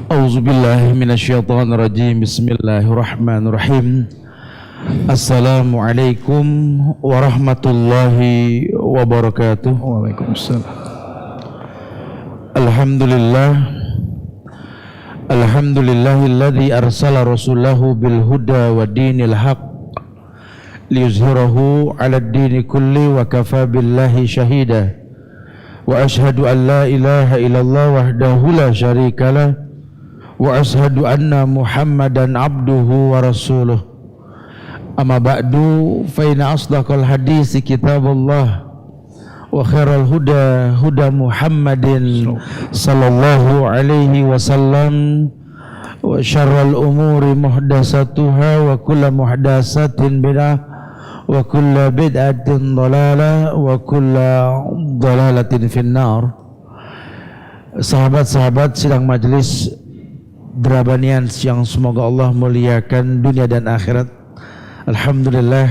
A'udzubillahi minasyaitonirrajim. Bismillahirrahmanirrahim. Assalamualaikum warahmatullahi wabarakatuh. Waalaikumsalam. Alhamdulillahilladzi arsala rasulahu bil huda wa dinil haq liyuzhirahu 'alad dini kulli wa kafa billahi syahida. Wa ashhadu an la ilaha illallah wahdahu la syarikalah wa ashhadu anna Muhammadan abduhu wa rasuluh. Amma ba'du, fa inna asdaqal hadisi kitabullah wa khairal huda huda Muhammadin sallallahu alaihi wasallam wa syarral umuri muhdatsatuha wa kullu muhdatsatin bid'ah wa kullu bid'atin dhalalah wa kullu dhalalatin finnar. Sahabat-sahabat sidang majelis Drabanian yang semoga Allah muliakan dunia dan akhirat. Alhamdulillah,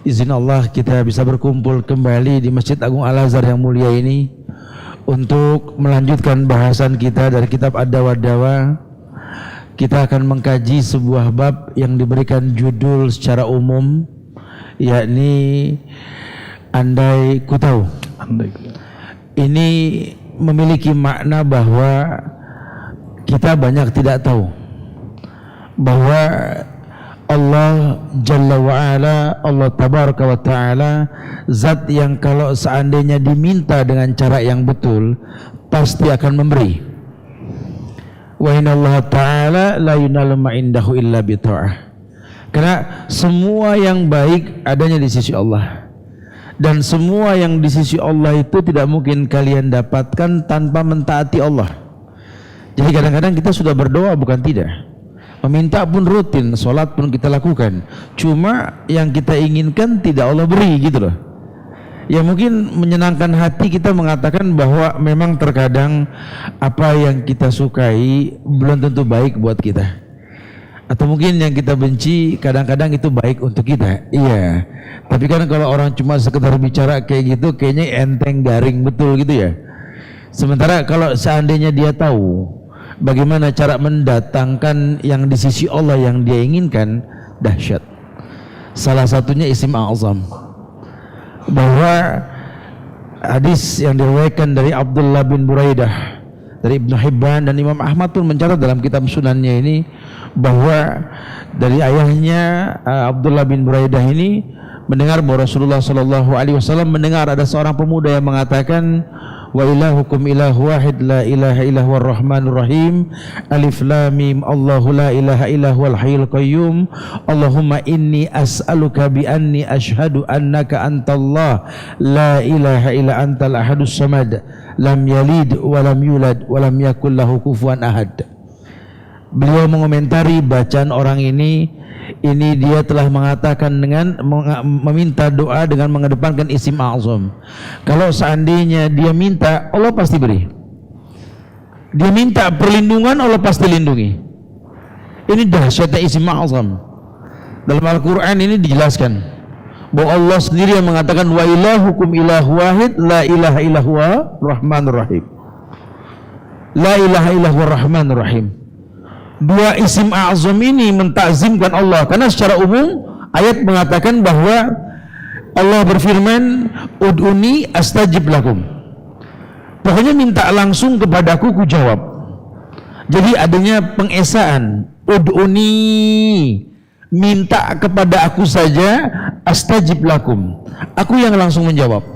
izin Allah kita bisa berkumpul kembali di Masjid Agung Al-Azhar yang mulia ini untuk melanjutkan bahasan kita dari kitab Ad-Dawa. Kita akan mengkaji sebuah bab yang diberikan judul secara umum, yakni andai ku tahu. Ini memiliki makna bahwa kita banyak tidak tahu bahwa Allah Jalla wa'ala, Allah Tabaraka wa ta'ala, zat yang kalau seandainya diminta dengan cara yang betul pasti akan memberi. Wa inna Allah ta'ala la yunalu ma'indahu illa bita'ah. Karena semua yang baik adanya di sisi Allah, dan semua yang di sisi Allah itu tidak mungkin kalian dapatkan tanpa mentaati Allah. Jadi kadang-kadang kita sudah berdoa bukan tidak, meminta pun rutin, sholat pun kita lakukan, cuma yang kita inginkan tidak Allah beri gitu loh. Ya mungkin menyenangkan hati kita mengatakan bahwa memang terkadang apa yang kita sukai belum tentu baik buat kita, atau mungkin yang kita benci kadang-kadang itu baik untuk kita. Iya, tapi kan kalau orang cuma sekedar bicara kayak gitu kayaknya enteng garing betul gitu ya. Sementara kalau seandainya dia tahu bagaimana cara mendatangkan yang di sisi Allah yang dia inginkan, dahsyat. Salah satunya isim a'zam, bahwa hadis yang diriwayatkan dari Abdullah bin Buraidah dari Ibnu Hibban dan Imam Ahmad pun mencatat dalam kitab sunannya ini bahwa dari ayahnya Abdullah bin Buraidah ini mendengar bahwa Rasulullah sallallahu alaihi wasallam mendengar ada seorang pemuda yang mengatakan, wa ilahukum ilahu wahid la ilaha illa huwar rahmanur rahim, alif lam mim, Allahu la ilaha illa huwal hayyul qayyum, Allahumma inni as'aluka bi anni asyhadu annaka antallah la ilaha illa antal ahadus samad lam yalid wa lam yulad wa lam yakul lahu kufuwan ahad. Beliau mengomentari bacaan orang ini dia telah mengatakan dengan meminta doa dengan mengedepankan isim a'zam. Kalau seandainya dia minta, Allah pasti beri. Dia minta perlindungan, Allah pasti lindungi. Ini dahsyatnya isim a'zam. Dalam Al-Quran ini dijelaskan bahwa Allah sendiri yang mengatakan wa ilahukum ilahu wahid la ilaha illa huwa rahmanur rahim. La ilaha illa huwa rahmanur rahim. Dua isim a'zam ini mentakzimkan Allah, karena secara umum ayat mengatakan bahwa Allah berfirman ud'uni astajib lakum, pokoknya minta langsung kepadaku ku jawab. Jadi adanya pengesaan ud'uni, minta kepada aku saja, astajib lakum, aku yang langsung menjawab.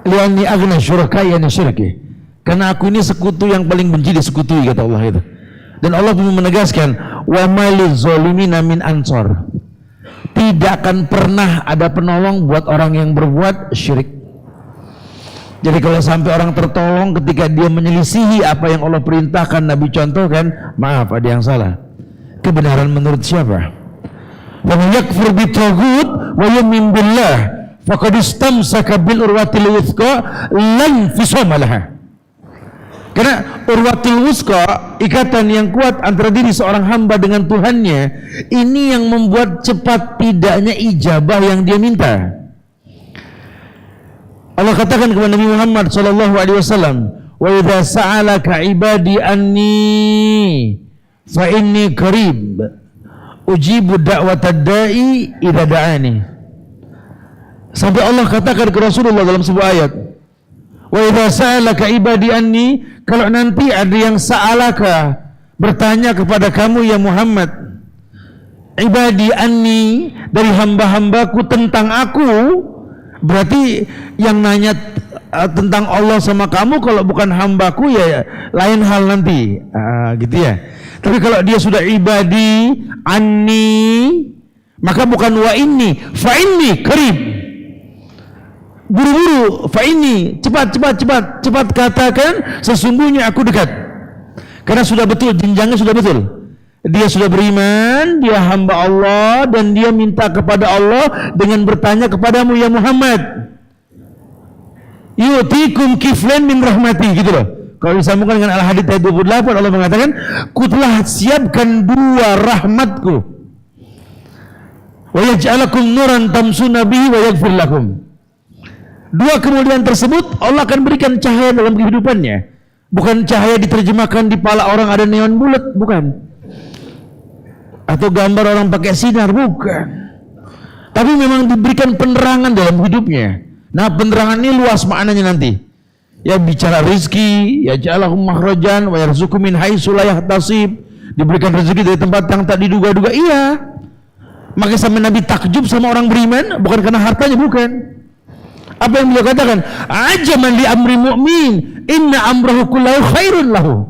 Li'anni aghna syuraka'i an syirki, karena aku ini sekutu yang paling benci disekutui, kata Allah itu. Dan Allah pun menegaskan wa maliz zalimina min ansor, tidak akan pernah ada penolong buat orang yang berbuat syirik. Jadi kalau sampai orang tertolong ketika dia menyelisihi apa yang Allah perintahkan, Nabi contohkan, maaf ada yang salah. Kebenaran menurut siapa? Wa man yakfur bitaghut wa yu'min billah faqad istamsaka bil urwatil wuthqa lan fisama laha. Karena urwatul wuthqa, ikatan yang kuat antara diri seorang hamba dengan Tuhannya, ini yang membuat cepat tidaknya ijabah yang dia minta. Allah katakan kepada Nabi Muhammad sallallahu alaihi wasallam, wa idza sa'alaka ibadi anni fa inni qarib ujibu da'watad da'i idza da'ani. Sampai Allah katakan ke Rasulullah dalam sebuah ayat, wa idza sa'alaka ibadi anni, kalau nanti ada yang sa'alaka, bertanya kepada kamu ya Muhammad, ibadi anni, dari hamba-hambaku tentang aku, berarti yang nanya tentang Allah sama kamu kalau bukan hambaku ya lain hal nanti, gitu ya. Tapi kalau dia sudah ibadi anni, maka bukan wa inni, fa inni qarib. Buru-buru, fa inni, cepat katakan sesungguhnya aku dekat. Karena sudah betul, jenjangnya sudah betul. Dia sudah beriman, dia hamba Allah, dan dia minta kepada Allah dengan bertanya kepadamu ya Muhammad, yu'tikum kiflan min rahmati, gitu loh. Kalau disambungkan dengan Al-Hadid ayat 28, Allah mengatakan, ku telah siapkan dua rahmatku, wa yaj'alakum nuran tamsuna bihi wa yaghfir lakum. Dua kemuliaan tersebut Allah akan berikan cahaya dalam kehidupannya. Bukan cahaya diterjemahkan di pala orang ada neon bulat, bukan. Atau gambar orang pakai sinar, bukan. Tapi memang diberikan penerangan dalam hidupnya. Nah, penerangan ini luas maknanya nanti. Ya, bicara rizki, ya ja'alahum makhrajan wa yarzuqu min haitsu la yahtasib. Diberikan rezeki dari tempat yang tak diduga-duga. Iya. Maka sampai Nabi takjub sama orang beriman, bukan karena hartanya, bukan. Apa yang beliau katakan? Ajaman li amri mu'min, inna amrahu kullahu khairun lahu.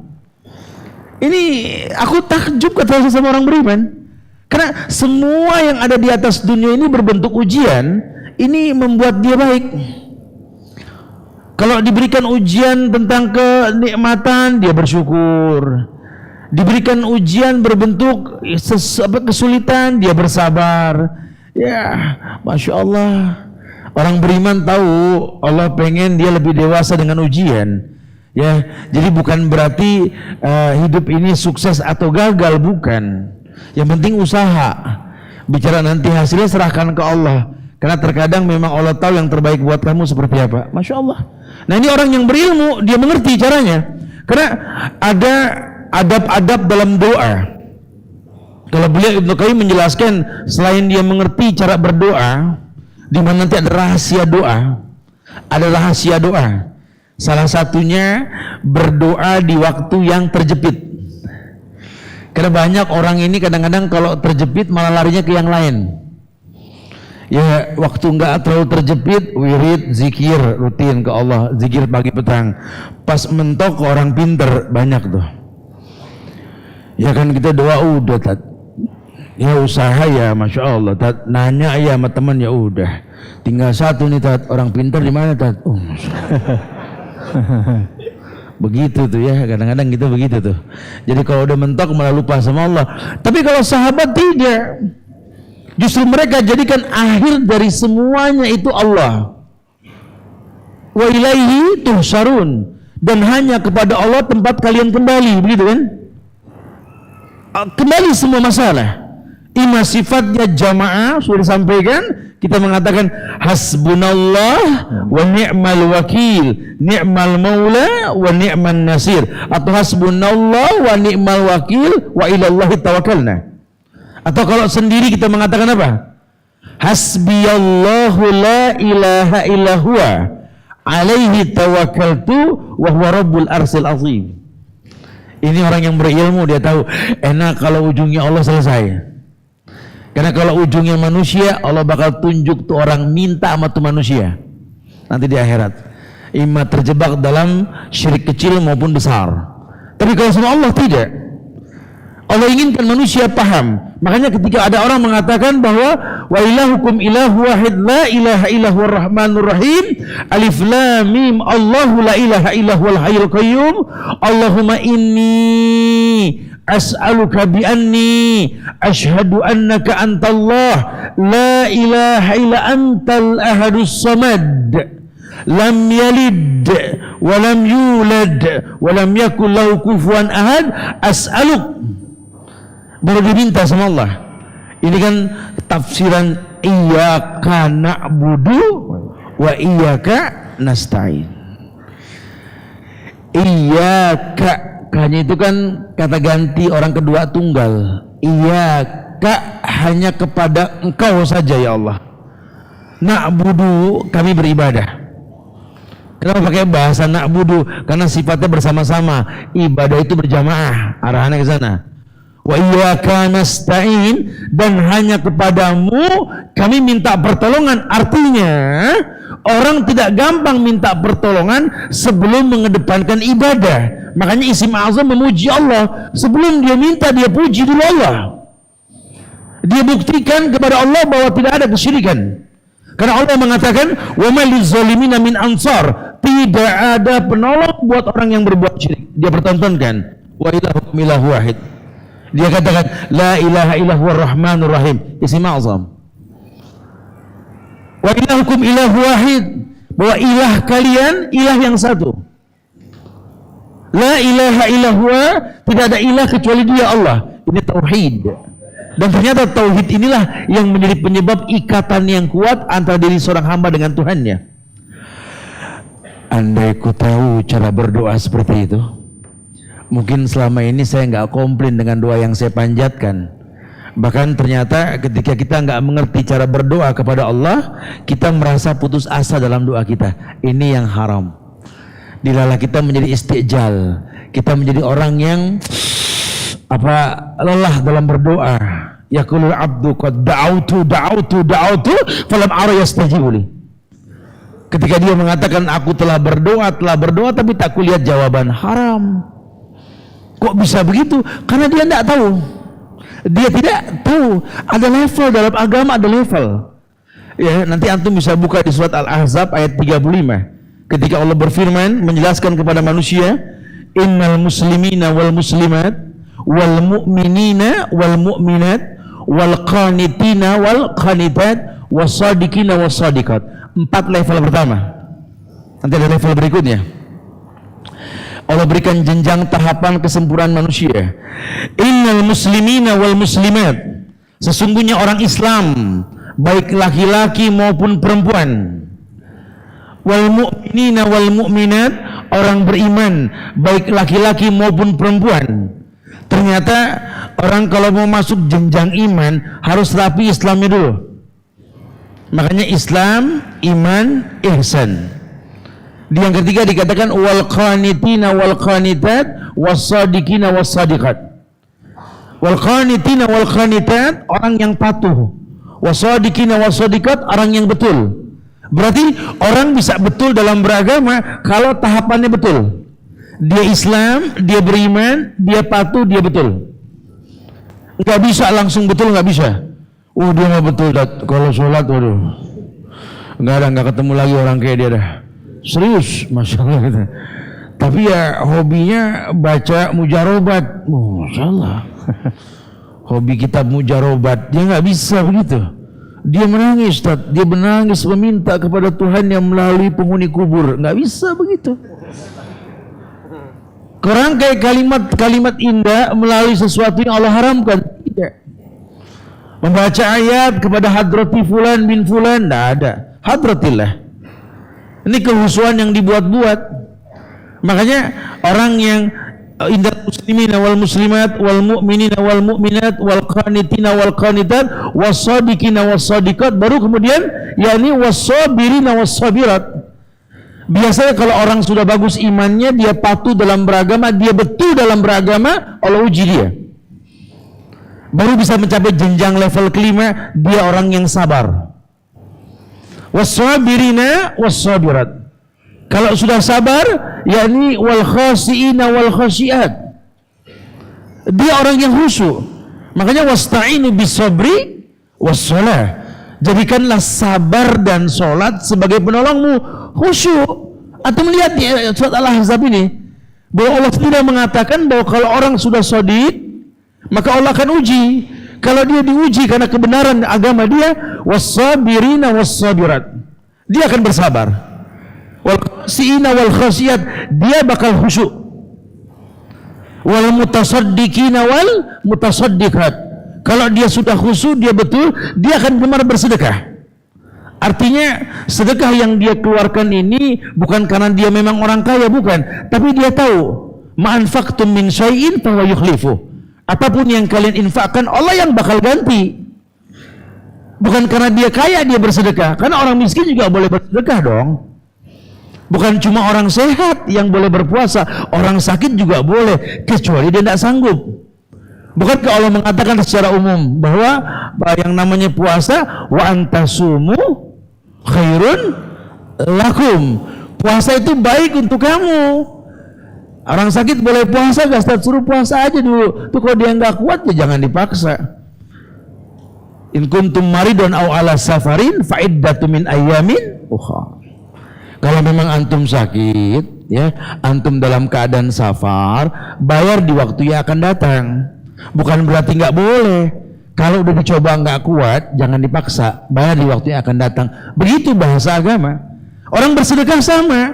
Ini aku takjub kata sama orang beriman, karena semua yang ada di atas dunia ini berbentuk ujian. Ini membuat dia baik. Kalau diberikan ujian tentang kenikmatan, dia bersyukur. Diberikan ujian berbentuk kesulitan, dia bersabar. Ya, Masya Allah. Orang beriman tahu Allah pengen dia lebih dewasa dengan ujian. Ya, jadi bukan berarti hidup ini sukses atau gagal, bukan. Yang penting usaha. Bicara nanti hasilnya serahkan ke Allah. Karena terkadang memang Allah tahu yang terbaik buat kamu seperti apa. Masya Allah. Nah, ini orang yang berilmu, dia mengerti caranya. Karena ada adab-adab dalam doa. Kalau beliau Ibnu Qayyim menjelaskan, selain dia mengerti cara berdoa, di mana nanti ada rahasia doa. Ada rahasia doa. Salah satunya berdoa di waktu yang terjepit. Karena banyak orang ini kadang-kadang kalau terjepit malah larinya ke yang lain. Ya, waktu enggak terlalu terjepit, wirid, zikir rutin ke Allah, zikir pagi petang. Pas mentok ke orang pinter, banyak tuh. Ya kan kita doa udah tat. Ya usaha ya, Masya Allah tat. Nanya ya sama teman ya udah. Tinggal satu nih tat, orang pinter di mana tat? Begitu tuh ya, kadang-kadang kita begitu tuh. Jadi kalau udah mentok malah lupa sama Allah. Tapi kalau sahabat tidak. Justru mereka jadikan akhir dari semuanya itu Allah. Wa ilaihi tuhsyarun, dan hanya kepada Allah tempat kalian kembali, begitu kan? Kembali semua masalah. Ima sifatnya jamaah sudah disampaikan, kita mengatakan hasbunallah wa ni'mal wakil, ni'mal maula wa ni'man nasir, atau hasbunallah wa ni'mal wakil wa ilallahi tawakkalna. Atau kalau sendiri kita mengatakan apa? Hasbiyallahu la ilaha illa huwa alaihi tawakkaltu wa huwa rabbul arsil azim. Ini orang yang berilmu, dia tahu enak kalau ujungnya Allah selesai. Karena kalau ujungnya manusia, Allah bakal tunjuk tuh orang minta sama tuh manusia nanti di akhirat. Ima terjebak dalam syirik kecil maupun besar. Tapi kalau sama Allah tidak. Allah inginkan manusia paham. Makanya ketika ada orang mengatakan bahwa wa ilahukum ilahu wahid la ilaha illahu rahmanur rahim, alif lam mim Allahu la ilaha illahu wal hayyul qayyum, Allahumma inni as'aluka bi anni asyhadu annaka antallah la ilaha illa antal ahadus samad lam yalid wa lam yulad wa lam yakul lahu kufuwan ahad, as'aluk. Baru diminta sama Allah. Ini kan tafsiran iyyaka na'budu wa iyyaka nasta'in. Iyyaka, hanya itu kan kata ganti orang kedua tunggal. Iyyaka, hanya kepada Engkau saja ya Allah. Na'budu, kami beribadah. Kenapa pakai bahasa na'budu? Karena sifatnya bersama-sama. Ibadah itu berjamaah, arahannya ke sana. Wa iyyaka nasta'in, dan hanya kepadamu kami minta pertolongan. Artinya orang tidak gampang minta pertolongan sebelum mengedepankan ibadah. Makanya isim azam memuji Allah. Sebelum dia minta, dia puji dulu Allah. Dia buktikan kepada Allah bahwa tidak ada kesyirikan. Karena Allah mengatakan, wa ma lizzalimin min ansar, tidak ada penolong buat orang yang berbuat syirik. Dia pertontonkan, wa ilahukum ilahu wahid. Dia katakan, la ilaha illallah rahmanur rahim, isim azam. Wa ilahukum ilahu wahid, bahwa ilah kalian ilah yang satu. La ilaha illallah, tidak ada ilah kecuali Dia Allah. Ini tauhid. Dan ternyata tauhid inilah yang menjadi penyebab ikatan yang kuat antara diri seorang hamba dengan Tuhannya. Andai ku tahu cara berdoa seperti itu, mungkin selama ini saya nggak komplain dengan doa yang saya panjatkan. Bahkan ternyata ketika kita nggak mengerti cara berdoa kepada Allah, kita merasa putus asa dalam doa kita. Ini yang haram. Dilalah kita menjadi istijal, kita menjadi orang yang lelah dalam berdoa. Yaqulul abdu qad da'autu falam ara yastajibu li. Ketika dia mengatakan aku telah berdoa tapi tak kulihat jawaban. Haram. Kok bisa begitu? Karena dia tidak tahu. Dia tidak tahu. Ada level dalam agama, ada level. Ya, nanti antum bisa buka di surat Al-Ahzab ayat 35. Ketika Allah berfirman menjelaskan kepada manusia, innal muslimina wal muslimat wal mu'minina wal mu'minat wal qanitina wal qanitat wasadikina wasadikat. 4 level pertama. Nanti ada level berikutnya. Allah berikan jenjang tahapan kesempurnaan manusia. Innal muslimina wal muslimat, sesungguhnya orang Islam baik laki-laki maupun perempuan. Wal mu'minina wal mu'minat, orang beriman baik laki-laki maupun perempuan. Ternyata orang kalau mau masuk jenjang iman harus rapi Islamnya dulu. Makanya Islam, iman, ihsan. Di yang ketiga dikatakan wal qanitina wal qanitat wasadikina wasadiqat. Wal qanitina wal qanitat, orang yang patuh. Wasadikina wasadiqat, orang yang betul. Berarti orang bisa betul dalam beragama kalau tahapannya betul. Dia Islam, dia beriman, dia patuh, dia betul. Nggak bisa langsung betul, nggak bisa. Oh dia nggak betul, kalau sholat, waduh, nggak ketemu lagi orang kayak dia dah. Serius, masya Allah gitu. Tapi ya hobinya baca mujarobat, masya Allah. Hobi kitab mujarobat, dia nggak bisa begitu. Dia menangis, dia menangis meminta kepada Tuhan yang melalui penghuni kubur, nggak bisa begitu. Kerangkai kalimat-kalimat indah melalui sesuatu yang Allah haramkan. Tidak. Membaca ayat kepada hadrati fulan bin fulan, tidak ada. Hadratillah. Ini kehusuan yang dibuat-buat. Makanya orang yang indal muslimin wal muslimat wal mu'minin wal mu'minat wal qanitina wal qanitat wasadiqina wasadiqat, baru kemudian yakni wasabirina wasabirat. Biasanya kalau orang sudah bagus imannya, dia patuh dalam beragama, dia betul dalam beragama, Allah uji dia. Baru bisa mencapai jenjang level kelima, dia orang yang sabar. Wasabirina wasabirat. Kalau sudah sabar, yakni wal khasiina wal khasiat. Dia orang yang khusyuk. Makanya wasta'inu bisabri wassalah. Jadikanlah sabar dan sholat sebagai penolongmu. Khusyuk. Atau melihat di surat Al-Ahzab ini bahwa Allah tidak mengatakan bahwa kalau orang sudah shadiq maka Allah akan uji. Kalau dia diuji karena kebenaran agama dia, wassabirina wassabirat, dia akan bersabar. Wal khasiina wal khasiyat, dia bakal khusyuk. Wal mutasaddiqina wal mutasaddiqat, kalau dia sudah khusyuk, dia betul, dia akan gemar bersedekah. Artinya sedekah yang dia keluarkan ini bukan karena dia memang orang kaya, bukan, tapi dia tahu ma'anfaqtum min syai'in fa huwa yukhlifu. Apapun yang kalian infakkan, Allah yang bakal ganti. Bukan karena dia kaya dia bersedekah, karena orang miskin juga boleh bersedekah dong. Bukan cuma orang sehat yang boleh berpuasa, orang sakit juga boleh, kecuali dia tidak sanggup. Bukankah Allah mengatakan secara umum bahwa yang namanya puasa wa antasumu khairun lakum. Puasa itu baik untuk kamu. Orang sakit boleh puasa, gak Ustaz, suruh puasa aja dulu. Tuh kalau dia nggak kuat ya jangan dipaksa. In kuntum maridun aw ala safarin fa iddatu min ayyamin ukhra. Kalau memang antum sakit, ya, antum dalam keadaan safar, bayar di waktu yang akan datang. Bukan berarti nggak boleh. Kalau udah dicoba nggak kuat, jangan dipaksa. Bayar di waktu yang akan datang. Begitu bahasa agama. Orang bersedekah sama.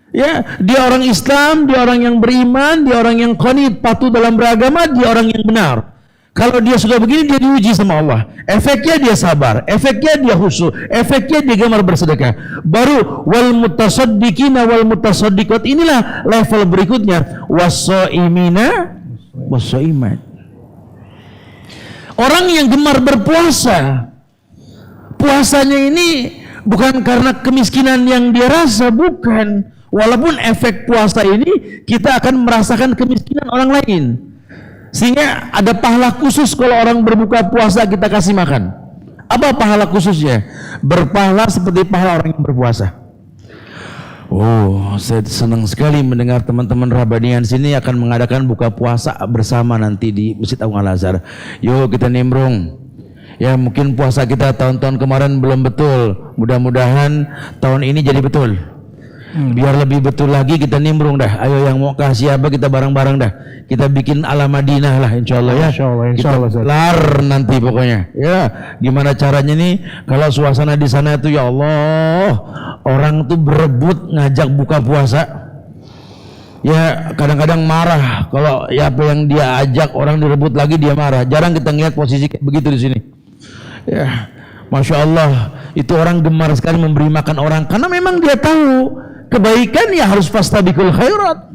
Ya, dia orang Islam, dia orang yang beriman, dia orang yang qanit, patuh dalam beragama, dia orang yang benar. Kalau dia sudah begini, dia diuji sama Allah. Efeknya dia sabar, efeknya dia khusyuk, efeknya dia gemar bersedekah. Baru wal mutasaddiqina wal mutasaddiqat, inilah level berikutnya. Wassaimina wassaimat. Orang yang gemar berpuasa, puasanya ini bukan karena kemiskinan yang dia rasa, bukan. Walaupun efek puasa ini kita akan merasakan kemiskinan orang lain, sehingga ada pahala khusus kalau orang berbuka puasa kita kasih makan. Apa pahala khususnya? Berpahala seperti pahala orang yang berpuasa. Oh, saya senang sekali mendengar teman-teman Rabbanian sini akan mengadakan buka puasa bersama nanti di Masjid Agung Al-Azhar. Yuk kita nimbrung. Ya, mungkin puasa kita tahun-tahun kemarin belum betul. Mudah-mudahan tahun ini jadi betul. Biar lebih betul lagi kita nimbrung dah. Ayo yang mau kasih apa kita bareng-bareng dah. Kita bikin ala Madinah lah insyaallah ya. Insyaallah kita lar nanti pokoknya. Ya, gimana caranya nih kalau suasana di sana itu ya Allah, orang tuh berebut ngajak buka puasa. Ya, kadang-kadang marah kalau ya apa yang dia ajak orang direbut lagi dia marah. Jarang kita ngeliat posisi kayak begitu di sini. Ya, Masya Allah, itu orang gemar sekali memberi makan orang karena memang dia tahu kebaikan ya harus fastabiqul khairat.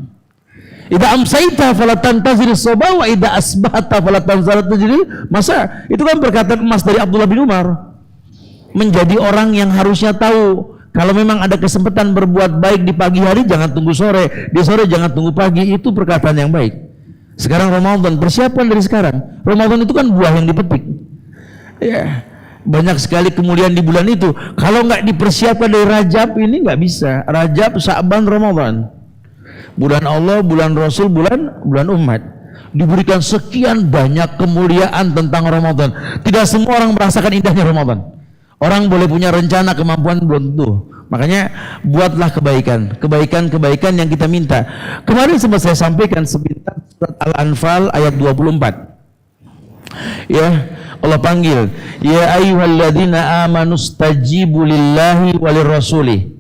Idza amsayta fala tantazir as-sabah wa idza asbahta fala tanzar tajri. Masa itu kan perkataan emas dari Abdullah bin Umar. Menjadi orang yang harusnya tahu kalau memang ada kesempatan berbuat baik di pagi hari jangan tunggu sore, di sore jangan tunggu pagi, itu perkataan yang baik. Sekarang Ramadan, persiapan dari sekarang. Ramadan itu kan buah yang dipetik. Ya, banyak sekali kemuliaan di bulan itu. Kalau nggak dipersiapkan dari Rajab ini nggak bisa. Rajab, Sa'ban, Ramadan. Bulan Allah, bulan Rasul, bulan umat. Diberikan sekian banyak kemuliaan tentang Ramadan. Tidak semua orang merasakan indahnya Ramadan. Orang boleh punya rencana, kemampuan belum tentu. Makanya buatlah kebaikan yang kita minta. Kemarin sempat saya sampaikan sebentar surat Al-Anfal ayat 24. Ya, Allah panggil, ya ayyuhalladzina amanu stajibu lillahi walir rasuli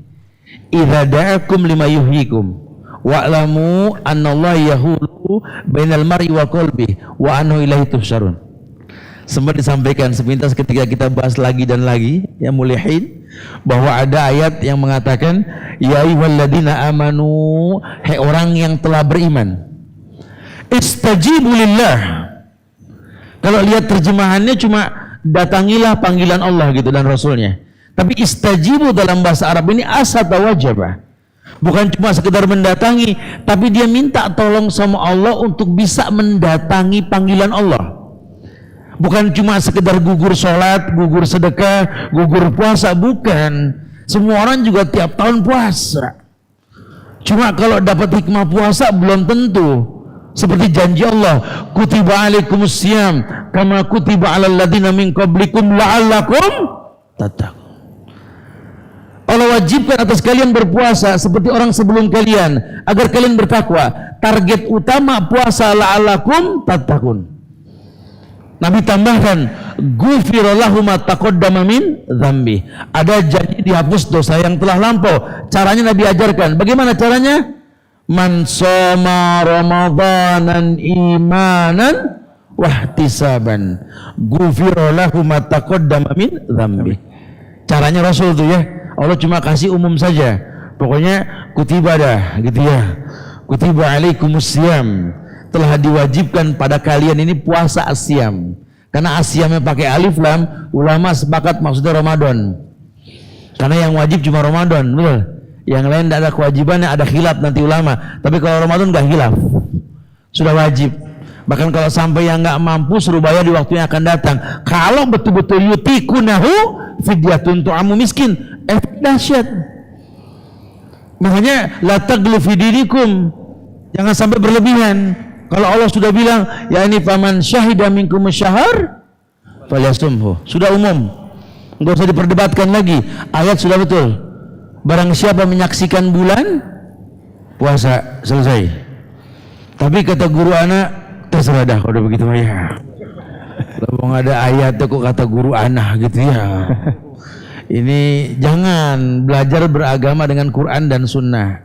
idza da'akum lima yuhyikum wa'lamu annallaha yahulu bainal mar'i wa qalbi wa annahu ilaihi tuhsyarun. Sempat disampaikan sepintas ketika kita bahas lagi dan lagi ya mulihin, bahwa ada ayat yang mengatakan ya ayyuhalladzina amanu, hai orang yang telah beriman, istajibu lillah. Kalau lihat terjemahannya cuma datangilah panggilan Allah gitu dan Rasulnya. Tapi istajibu dalam bahasa Arab ini asata wajibah. Bukan cuma sekedar mendatangi, tapi dia minta tolong sama Allah untuk bisa mendatangi panggilan Allah. Bukan cuma sekedar gugur sholat, gugur sedekah, gugur puasa, bukan. Semua orang juga tiap tahun puasa. Cuma kalau dapat hikmah puasa belum tentu. Seperti janji Allah, kutiba alaikumus siyam kama kutiba alal ladzina min qablikum la'allakum tattaqun. Allah wajibkan atas kalian berpuasa seperti orang sebelum kalian agar kalian bertakwa. Target utama puasa la'allakum tattaqun. Nabi tambahkan, ghufira lahu ma taqaddama min dzambi. Ada janji dihapus dosa yang telah lampau. Caranya Nabi ajarkan. Bagaimana caranya? Man shoma ramadanan imanan wahtisaban ghufira lahu ma taqaddama min dzambi. caranya Rasul tuh ya. Allah cuma kasih umum saja. Pokoknya kutiba dah gitu ya. Kutiba alaikumusiyam, telah diwajibkan pada kalian ini puasa asyam. Karena asyamnya pakai alif lam, ulama sepakat maksudnya Ramadan. Karena yang wajib cuma Ramadan, betul. Yang lain tidak ada kewajibannya, ada khilaf nanti ulama. Tapi kalau Ramadan nggak khilaf, sudah wajib. Bahkan kalau sampai yang nggak mampu suruh bayar di waktu yang akan datang. Kalau betul-betul yutikunahu fidyatun tu'amu miskin, dahsyat. Makanya la taglu fi dinikum, jangan sampai berlebihan. Kalau Allah sudah bilang, ya ini faman syahida minkum syahar falyasumhu, sudah umum, nggak usah diperdebatkan lagi. Ayat sudah betul. Barang siapa menyaksikan bulan, puasa, selesai. Tapi kata guru anak, terserah dah kalau begitu ya. Kalau ada ayat kok kata guru anak gitu ya. Ini jangan belajar beragama dengan Quran dan Sunnah.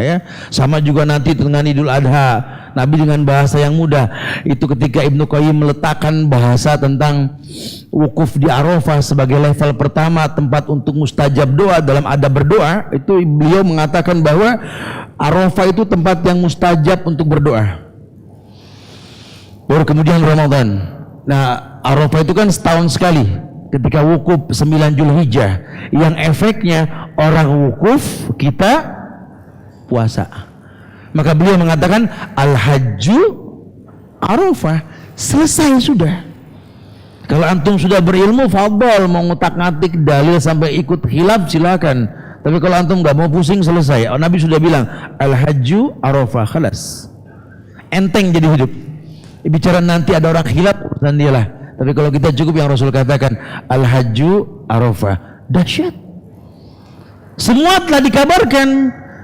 Ya, sama juga nanti dengan Idul Adha, Nabi dengan bahasa yang mudah. Itu ketika Ibnu Qayyim meletakkan bahasa tentang wukuf di Arafah sebagai level pertama tempat untuk mustajab doa dalam adab berdoa, itu beliau mengatakan bahwa Arafah itu tempat yang mustajab untuk berdoa. Baru kemudian Ramadan. Nah, Arafah itu kan setahun sekali. Ketika wukuf 9 Zulhijjah, yang efeknya orang wukuf, kita puasa. Maka beliau mengatakan al-hajju Arafah, selesai sudah. Kalau antum sudah berilmu, fadhal, mau ngutak-ngatik dalil sampai ikut khilaf silakan. Tapi kalau antum nggak mau pusing, selesai. Nabi sudah bilang al-hajju Arafah, khalas. Enteng jadi hidup. Bicara nanti ada orang khilaf, urusan dia lah. Tapi kalau kita cukup yang Rasul katakan al-hajju Arafah, dahsyat. Semua telah dikabarkan.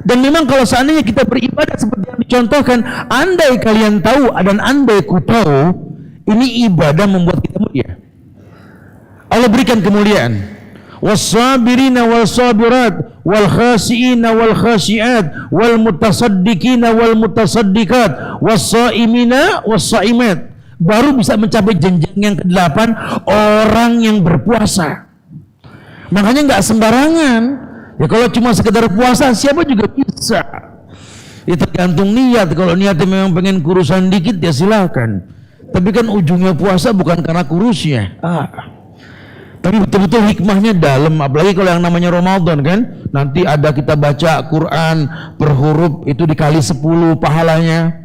Dan memang kalau seandainya kita beribadah seperti yang dicontohkan, andai kalian tahu dan andai ku tahu, ini ibadah membuat kita mulia. Allah berikan kemuliaan. Was-sabirina wal-sabirat wal-khasiina wal-khasiat wal-mutasaddiqina wal-mutasaddiqat was-saimina was-saimat. Baru bisa mencapai jenjang yang ke-8, orang yang berpuasa. Makanya nggak sembarangan. Ya kalau cuma sekedar puasa, siapa juga bisa. Ya tergantung niat. Kalau niatnya memang pengen kurusan dikit, ya silakan. Tapi kan ujungnya puasa bukan karena kurusnya. Tapi betul-betul hikmahnya dalam. Apalagi kalau yang namanya Ramadan kan, nanti ada kita baca Quran per huruf itu dikali 10 pahalanya.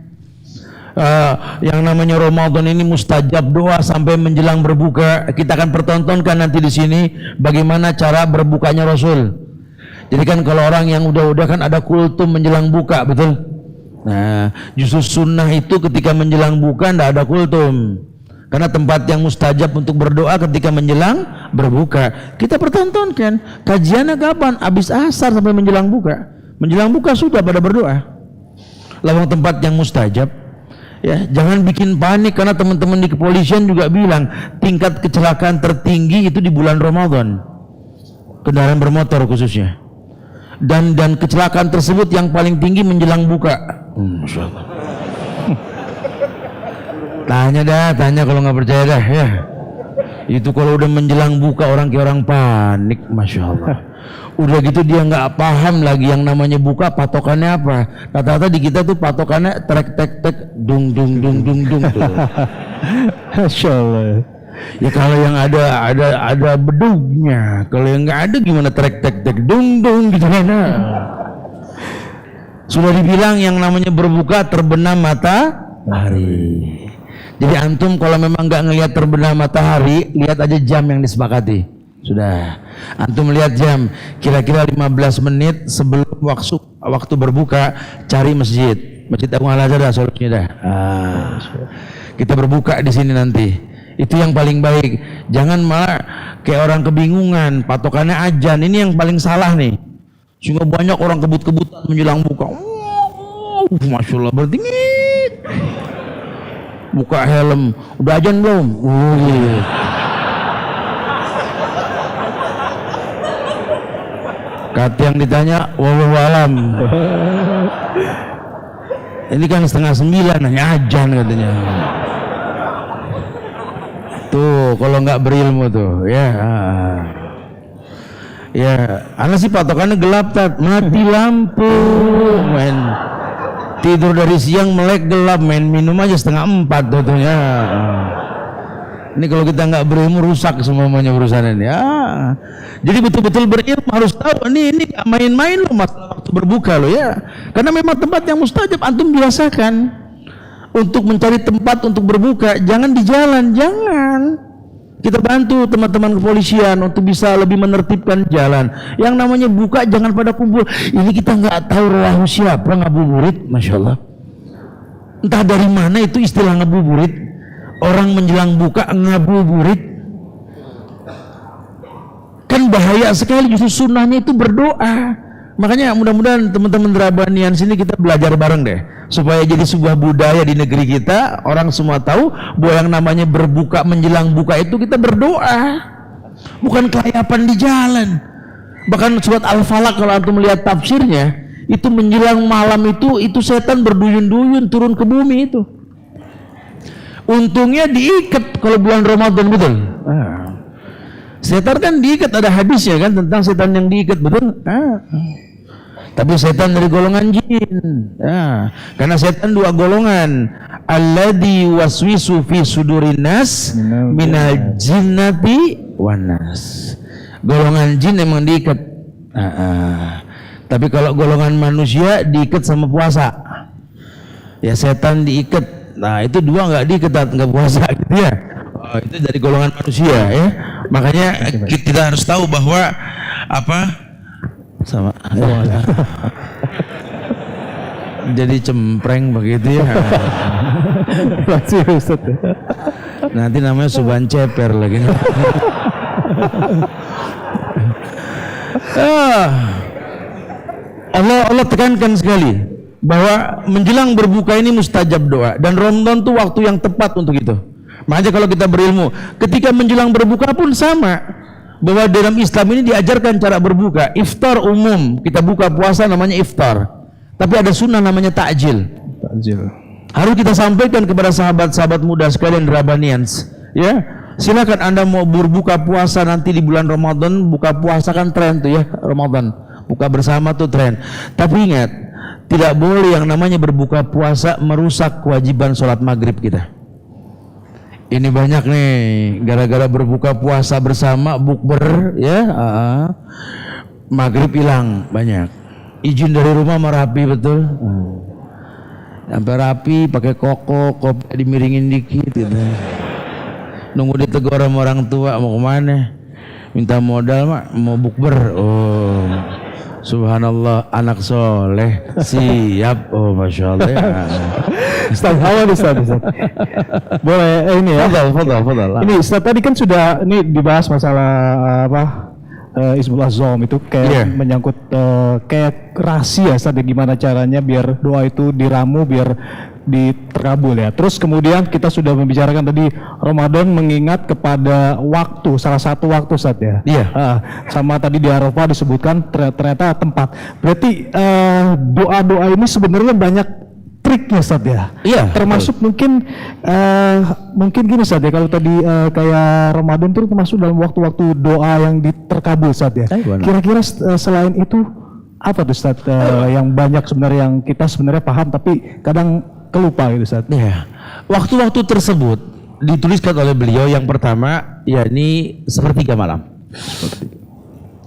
Yang namanya Ramadan ini mustajab doa sampai menjelang berbuka. Kita akan pertontonkan nanti di sini bagaimana cara berbukanya Rasul. Jadi kan kalau orang yang udah kan ada kultum menjelang buka, betul? Nah, justru sunnah itu ketika menjelang buka tidak ada kultum. Karena tempat yang mustajab untuk berdoa ketika menjelang berbuka. Kita pertontonkan kajiannya kapan? Habis asar sampai menjelang buka. Menjelang buka sudah pada berdoa. Lawang tempat yang mustajab. Ya, jangan bikin panik karena teman-teman di kepolisian juga bilang tingkat kecelakaan tertinggi itu di bulan Ramadan. Kendaraan bermotor khususnya. Dan kecelakaan tersebut yang paling tinggi menjelang buka. Masya Allah. Tanya kalau nggak percaya dah ya. Itu kalau udah menjelang buka orang kayak orang panik, Masya Allah. Udah gitu dia nggak paham lagi yang namanya buka patokannya apa. Rata-rata di kita tuh patokannya trek tek tek dung dung dung dung dung tuh. Masya Allah. Ya kalau yang ada bedugnya, kalau yang nggak ada gimana trek tek tek dung dung gitu kan. Sudah dibilang yang namanya berbuka terbenam matahari. Jadi antum kalau memang nggak ngelihat terbenam matahari, lihat aja jam yang disepakati. Sudah, antum lihat jam, kira-kira 15 menit sebelum waktu berbuka, cari masjid Agung Al-Azhar dah solusinya dah. Kita berbuka di sini nanti. Itu yang paling baik. Jangan malah kayak orang kebingungan, patokannya azan. Ini yang paling salah nih. Sehingga banyak orang kebut-kebutan menjelang buka. Masya Allah, berdingin. Buka helm, udah azan belum? Kata yang ditanya, wallahu alam. Ini kan 8:30, hanya azan katanya. Tuh, kalau nggak berilmu tuh, ya. Ya, anak sih patokannya gelap tat, mati lampu, main tidur dari siang melek gelap, main minum aja 3:30 tentunya. Ini kalau kita nggak berilmu rusak semuanya urusan ini. Ya, jadi betul-betul berilmu harus tahu. Ini nggak main-main loh masalah waktu berbuka loh ya. Karena memang tempat yang mustajab, antum biasakan untuk mencari tempat untuk berbuka. Jangan di jalan, jangan. Kita bantu teman-teman kepolisian untuk bisa lebih menertibkan jalan. Yang namanya buka jangan pada kumpul. Ini kita nggak tahu rahu siapa ngabuburit, masya Allah. Entah dari mana itu istilah ngabuburit. Orang menjelang buka ngabuburit, kan bahaya sekali. Justru sunnahnya itu berdoa. Makanya mudah-mudahan teman-teman Drabanian sini kita belajar bareng deh, supaya jadi sebuah budaya di negeri kita. Orang semua tahu bahwa yang namanya berbuka menjelang buka itu kita berdoa, bukan kelayapan di jalan. Bahkan surat Al-Falaq kalau antum melihat tafsirnya, itu menjelang malam itu setan berduyun-duyun turun ke bumi itu. Untungnya diikat kalau bulan Ramadan, betul. Setan kan diikat, ada hadisnya kan tentang setan yang diikat, betul. Tapi setan dari golongan jin. Karena setan dua golongan. Alladzi waswisu fi sudurin nas minal jinnati wan nas. Golongan jin emang diikat. Tapi kalau golongan manusia diikat sama puasa. Ya setan diikat. Nah itu dua nggak diikat, nggak puasa gitu ya. Itu dari golongan manusia ya. Makanya kita harus tahu bahwa apa sama jadi cempreng begitu ya. Nanti namanya Suban Ceper lagi. Allah tekankan sekali bahwa menjelang berbuka ini mustajab doa, dan Ramadan itu waktu yang tepat untuk itu. Makanya kalau kita berilmu, ketika menjelang berbuka pun sama, bahwa dalam Islam ini diajarkan cara berbuka. Iftar umum, kita buka puasa namanya iftar, tapi ada sunnah namanya takjil. Harus kita sampaikan kepada sahabat-sahabat muda sekalian Drabanians, ya. Silakan Anda mau berbuka puasa nanti di bulan Ramadan. Buka puasa kan tren tuh ya, Ramadan buka bersama tuh tren. Tapi ingat, tidak boleh yang namanya berbuka puasa merusak kewajiban sholat maghrib kita. Ini banyak nih gara-gara berbuka puasa bersama bukber ya, maghrib hilang banyak. Izin dari rumah merapi betul. Sampai rapi pakai koko, kopi dimiringin dikit gitu. Nunggu ditegur sama orang tua mau kemana? Minta modal mak, mau bukber. Oh. Subhanallah, anak soleh siap. Oh masya Allah ya. Ustaz, awal Ustaz. Boleh ini ya. Fadal. Ini Ustaz tadi kan sudah ini dibahas masalah Ismul Azam itu kayak menyangkut kayak rahasia Ustaz, gimana caranya biar doa itu diramu biar terkabul ya. Terus kemudian kita sudah membicarakan tadi Ramadan mengingat kepada waktu, salah satu waktu Ustaz ya. Iya. Sama tadi di Arafah disebutkan ternyata tempat. Berarti doa-doa ini sebenarnya banyak triknya Ustaz ya. Iya. Termasuk mungkin gini Ustaz ya, kalau tadi kayak Ramadan itu termasuk dalam waktu-waktu doa yang terkabul Ustaz ya. Kira-kira selain itu apa tuh Ustaz yang banyak sebenarnya yang kita sebenarnya paham tapi kadang kelupa gitu Ustaz. Ya. Waktu-waktu tersebut dituliskan oleh beliau yang pertama yakni sepertiga malam.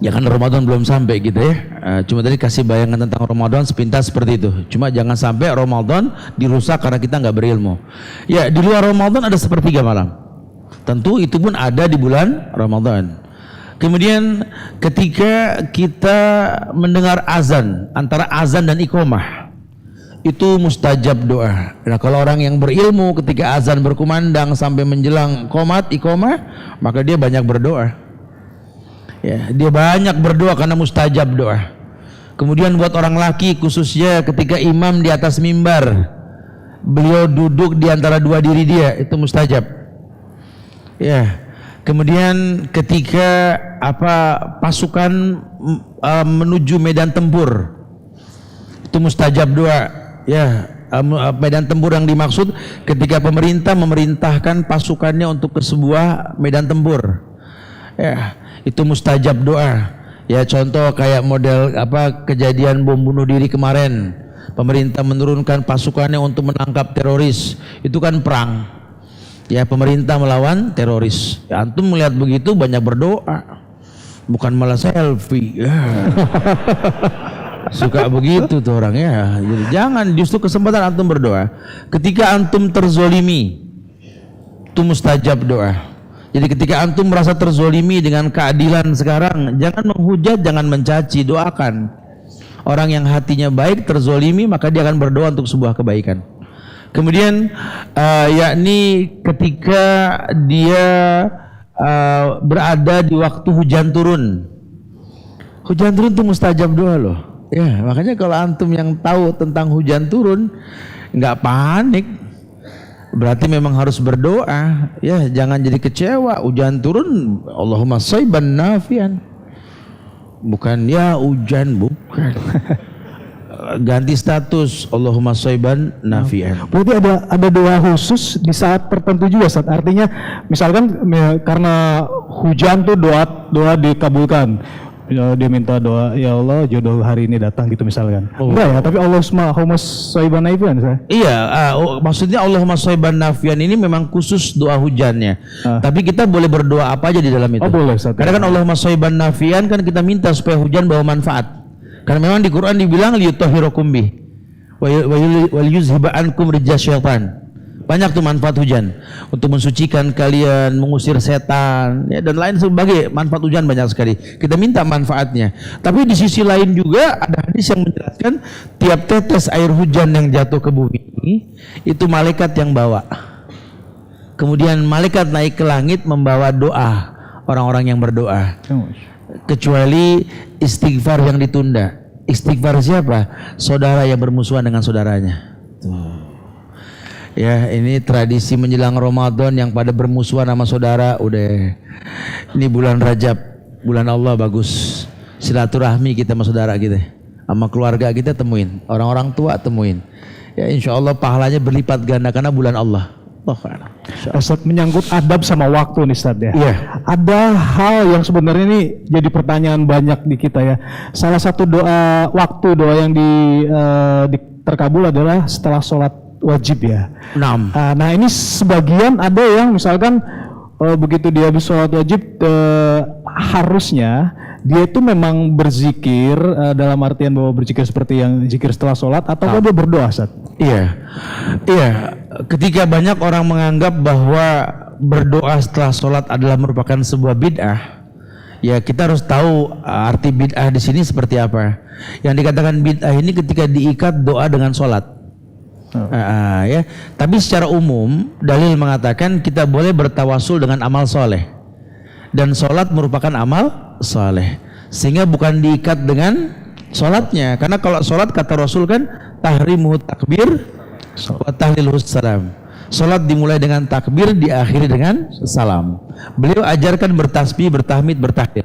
Ya kan Ramadan belum sampai gitu ya. Cuma tadi kasih bayangan tentang Ramadan sepintas seperti itu. Cuma jangan sampai Ramadan dirusak karena kita nggak berilmu. Ya di luar Ramadan ada sepertiga malam. Tentu itu pun ada di bulan Ramadan. Kemudian ketika kita mendengar azan, antara azan dan iqamah, itu mustajab doa. Nah kalau orang yang berilmu ketika azan berkumandang sampai menjelang iqamah, maka dia banyak berdoa. Ya, dia banyak berdoa karena mustajab doa. Kemudian buat orang laki khususnya ketika imam di atas mimbar, beliau duduk di antara dua diri dia, itu mustajab. Ya. Kemudian ketika pasukan menuju medan tempur, itu mustajab doa. Ya, medan tempur yang dimaksud ketika pemerintah memerintahkan pasukannya untuk ke sebuah medan tempur. Ya, itu mustajab doa. Ya contoh kayak model kejadian bom bunuh diri kemarin. Pemerintah menurunkan pasukannya untuk menangkap teroris. Itu kan perang. Ya pemerintah melawan teroris. Ya, antum melihat begitu banyak berdoa. Bukan malah selfie. Ya. Suka begitu tuh orangnya. Jadi jangan, justru kesempatan antum berdoa. Ketika antum terzolimi, itu mustajab doa. Jadi ketika antum merasa terzolimi dengan keadilan sekarang, jangan menghujat, jangan mencaci, doakan. Orang yang hatinya baik terzolimi, maka dia akan berdoa untuk sebuah kebaikan. Kemudian yakni ketika dia berada di waktu hujan turun. Hujan turun itu mustajab doa loh. Ya, makanya kalau antum yang tahu tentang hujan turun, nggak panik. Berarti memang harus berdoa. Ya, jangan jadi kecewa. Hujan turun, Allahumma shayban nafian. Bukan ya hujan, bukan. Ganti status, Allahumma shayban nafian. Berarti ada doa khusus di saat tertentu juga, Ustaz. Artinya misalkan karena hujan tuh doa dikabulkan. Ya, dia minta doa, ya Allah jodoh hari ini datang gitu misalkan. Enggak ya, tapi Allahumma shayban nafian. Iya, maksudnya Allahumma shayban nafian ini memang khusus doa hujannya. Tapi kita boleh berdoa apa aja di dalam itu. Oh boleh, Ustaz. Karena kan Allahumma shayban nafian kan kita minta supaya hujan bawa manfaat. Karena memang di Quran dibilang liyutahhirakum bih wa yuzhiba ankum rijza syaitan. Banyak tuh manfaat hujan untuk mensucikan kalian, mengusir setan, ya, dan lain sebagainya. Manfaat hujan banyak sekali. Kita minta manfaatnya. Tapi di sisi lain juga ada hadis yang menjelaskan tiap tetes air hujan yang jatuh ke bumi itu malaikat yang bawa. Kemudian malaikat naik ke langit membawa doa orang-orang yang berdoa. Kecuali istighfar yang ditunda. Istighfar siapa? Saudara yang bermusuhan dengan saudaranya. Ya, ini tradisi menjelang Ramadan yang pada bermusuhan sama saudara. Udah, ini bulan Rajab, bulan Allah, bagus. Silaturahmi kita sama saudara kita, sama keluarga kita temuin, orang-orang tua temuin. Ya insya Allah pahalanya berlipat ganda karena bulan Allah. Ustaz, menyangkut adab sama waktu nih Ustaz ya. Iya. Ada hal yang sebenarnya ini jadi pertanyaan banyak di kita ya. Salah satu doa yang terkabul adalah setelah sholat wajib ya. Nah ini sebagian ada yang misalkan begitu dia habis sholat wajib harusnya dia itu memang berzikir dalam artian bahwa berzikir seperti yang zikir setelah sholat atau dia berdoa Ustaz? Iya. Ketika banyak orang menganggap bahwa berdoa setelah sholat adalah merupakan sebuah bid'ah, ya kita harus tahu arti bid'ah di sini seperti apa. Yang dikatakan bid'ah ini ketika diikat doa dengan sholat. Ya. Tapi secara umum dalil mengatakan kita boleh bertawasul dengan amal soleh dan sholat merupakan amal soleh, sehingga bukan diikat dengan sholatnya. Karena kalau sholat kata Rasul kan tahrimuhu takbir wa tahliluhus salam. Sholat dimulai dengan takbir, diakhiri dengan salam. Beliau ajarkan bertasbih, bertahmid, bertahlil,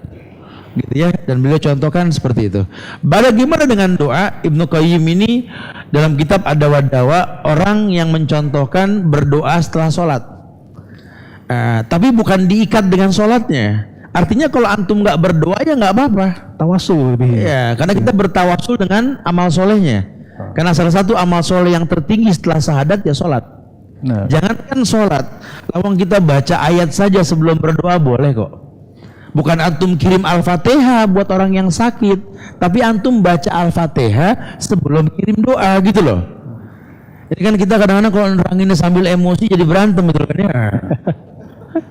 gitu ya, dan beliau contohkan seperti itu. Bagaimana dengan doa? Ibnu Qayyim ini dalam kitab Ad-Dawa orang yang mencontohkan berdoa setelah sholat, tapi bukan diikat dengan sholatnya. Artinya kalau antum nggak berdoa ya nggak apa-apa. Tawasul lebih. Ya, karena kita bertawasul dengan amal solehnya. Karena salah satu amal soleh yang tertinggi setelah syahadat ya sholat. Jangankan sholat, lawang kita baca ayat saja sebelum berdoa boleh kok. Bukan antum kirim Al-Fatihah buat orang yang sakit, tapi antum baca Al-Fatihah sebelum kirim doa gitu loh. Jadi kan kita kadang-kadang kalau neranginnya sambil emosi jadi berantem gitu kan ya.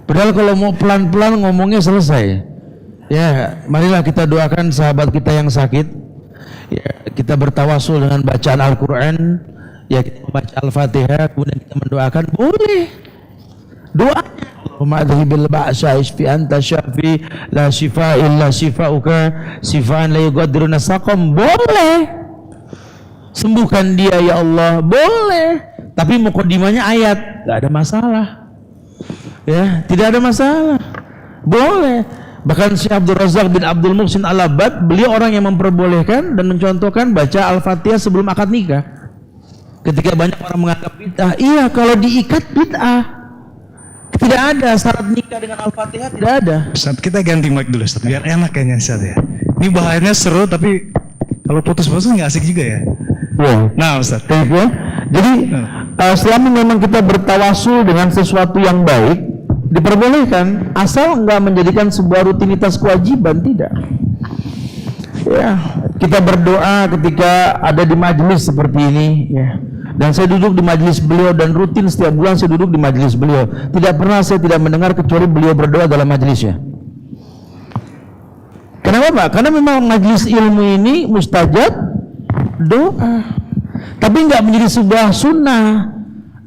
Padahal kalau mau pelan-pelan ngomongnya selesai. Ya, marilah kita doakan sahabat kita yang sakit. Ya, kita bertawasul dengan bacaan Al-Quran. Ya, kita membaca Al-Fatihah, kemudian kita mendoakan, boleh. Doanya Allahumma adhibil ba'sa isfi anta syafi la shifa illa shifauka shifaan la yughadiru saqam, boleh. Sembuhkan dia ya Allah, boleh. Tapi mukadimahnya ayat, gak ada masalah. Ya, tidak ada masalah, boleh. Bahkan Syekh Abdul Razak bin Abdul Muhsin Al-Abbad, beliau orang yang memperbolehkan dan mencontohkan baca Al-Fatihah sebelum akad nikah. Ketika banyak orang menganggap bid'ah, iya kalau diikat bid'ah. Tidak ada syarat nikah dengan Al-Fatihah, tidak ada. Ustaz, kita ganti mic dulu Ustaz, biar enak kayaknya Ustaz ya. Ini bahayanya seru, tapi kalau putus-putus nggak asik juga ya. Ya. Nah, Ustaz. Ya. Jadi selama memang kita bertawasul dengan sesuatu yang baik, diperbolehkan, asal nggak menjadikan sebuah rutinitas kewajiban, tidak. Ya, kita berdoa ketika ada di majelis seperti ini, ya. Dan saya duduk di majelis beliau dan rutin setiap bulan saya duduk di majelis beliau. Tidak pernah saya tidak mendengar kecuali beliau berdoa dalam majelisnya. Kenapa Pak? Karena memang majelis ilmu ini mustajab doa, tapi nggak menjadi sebuah sunnah,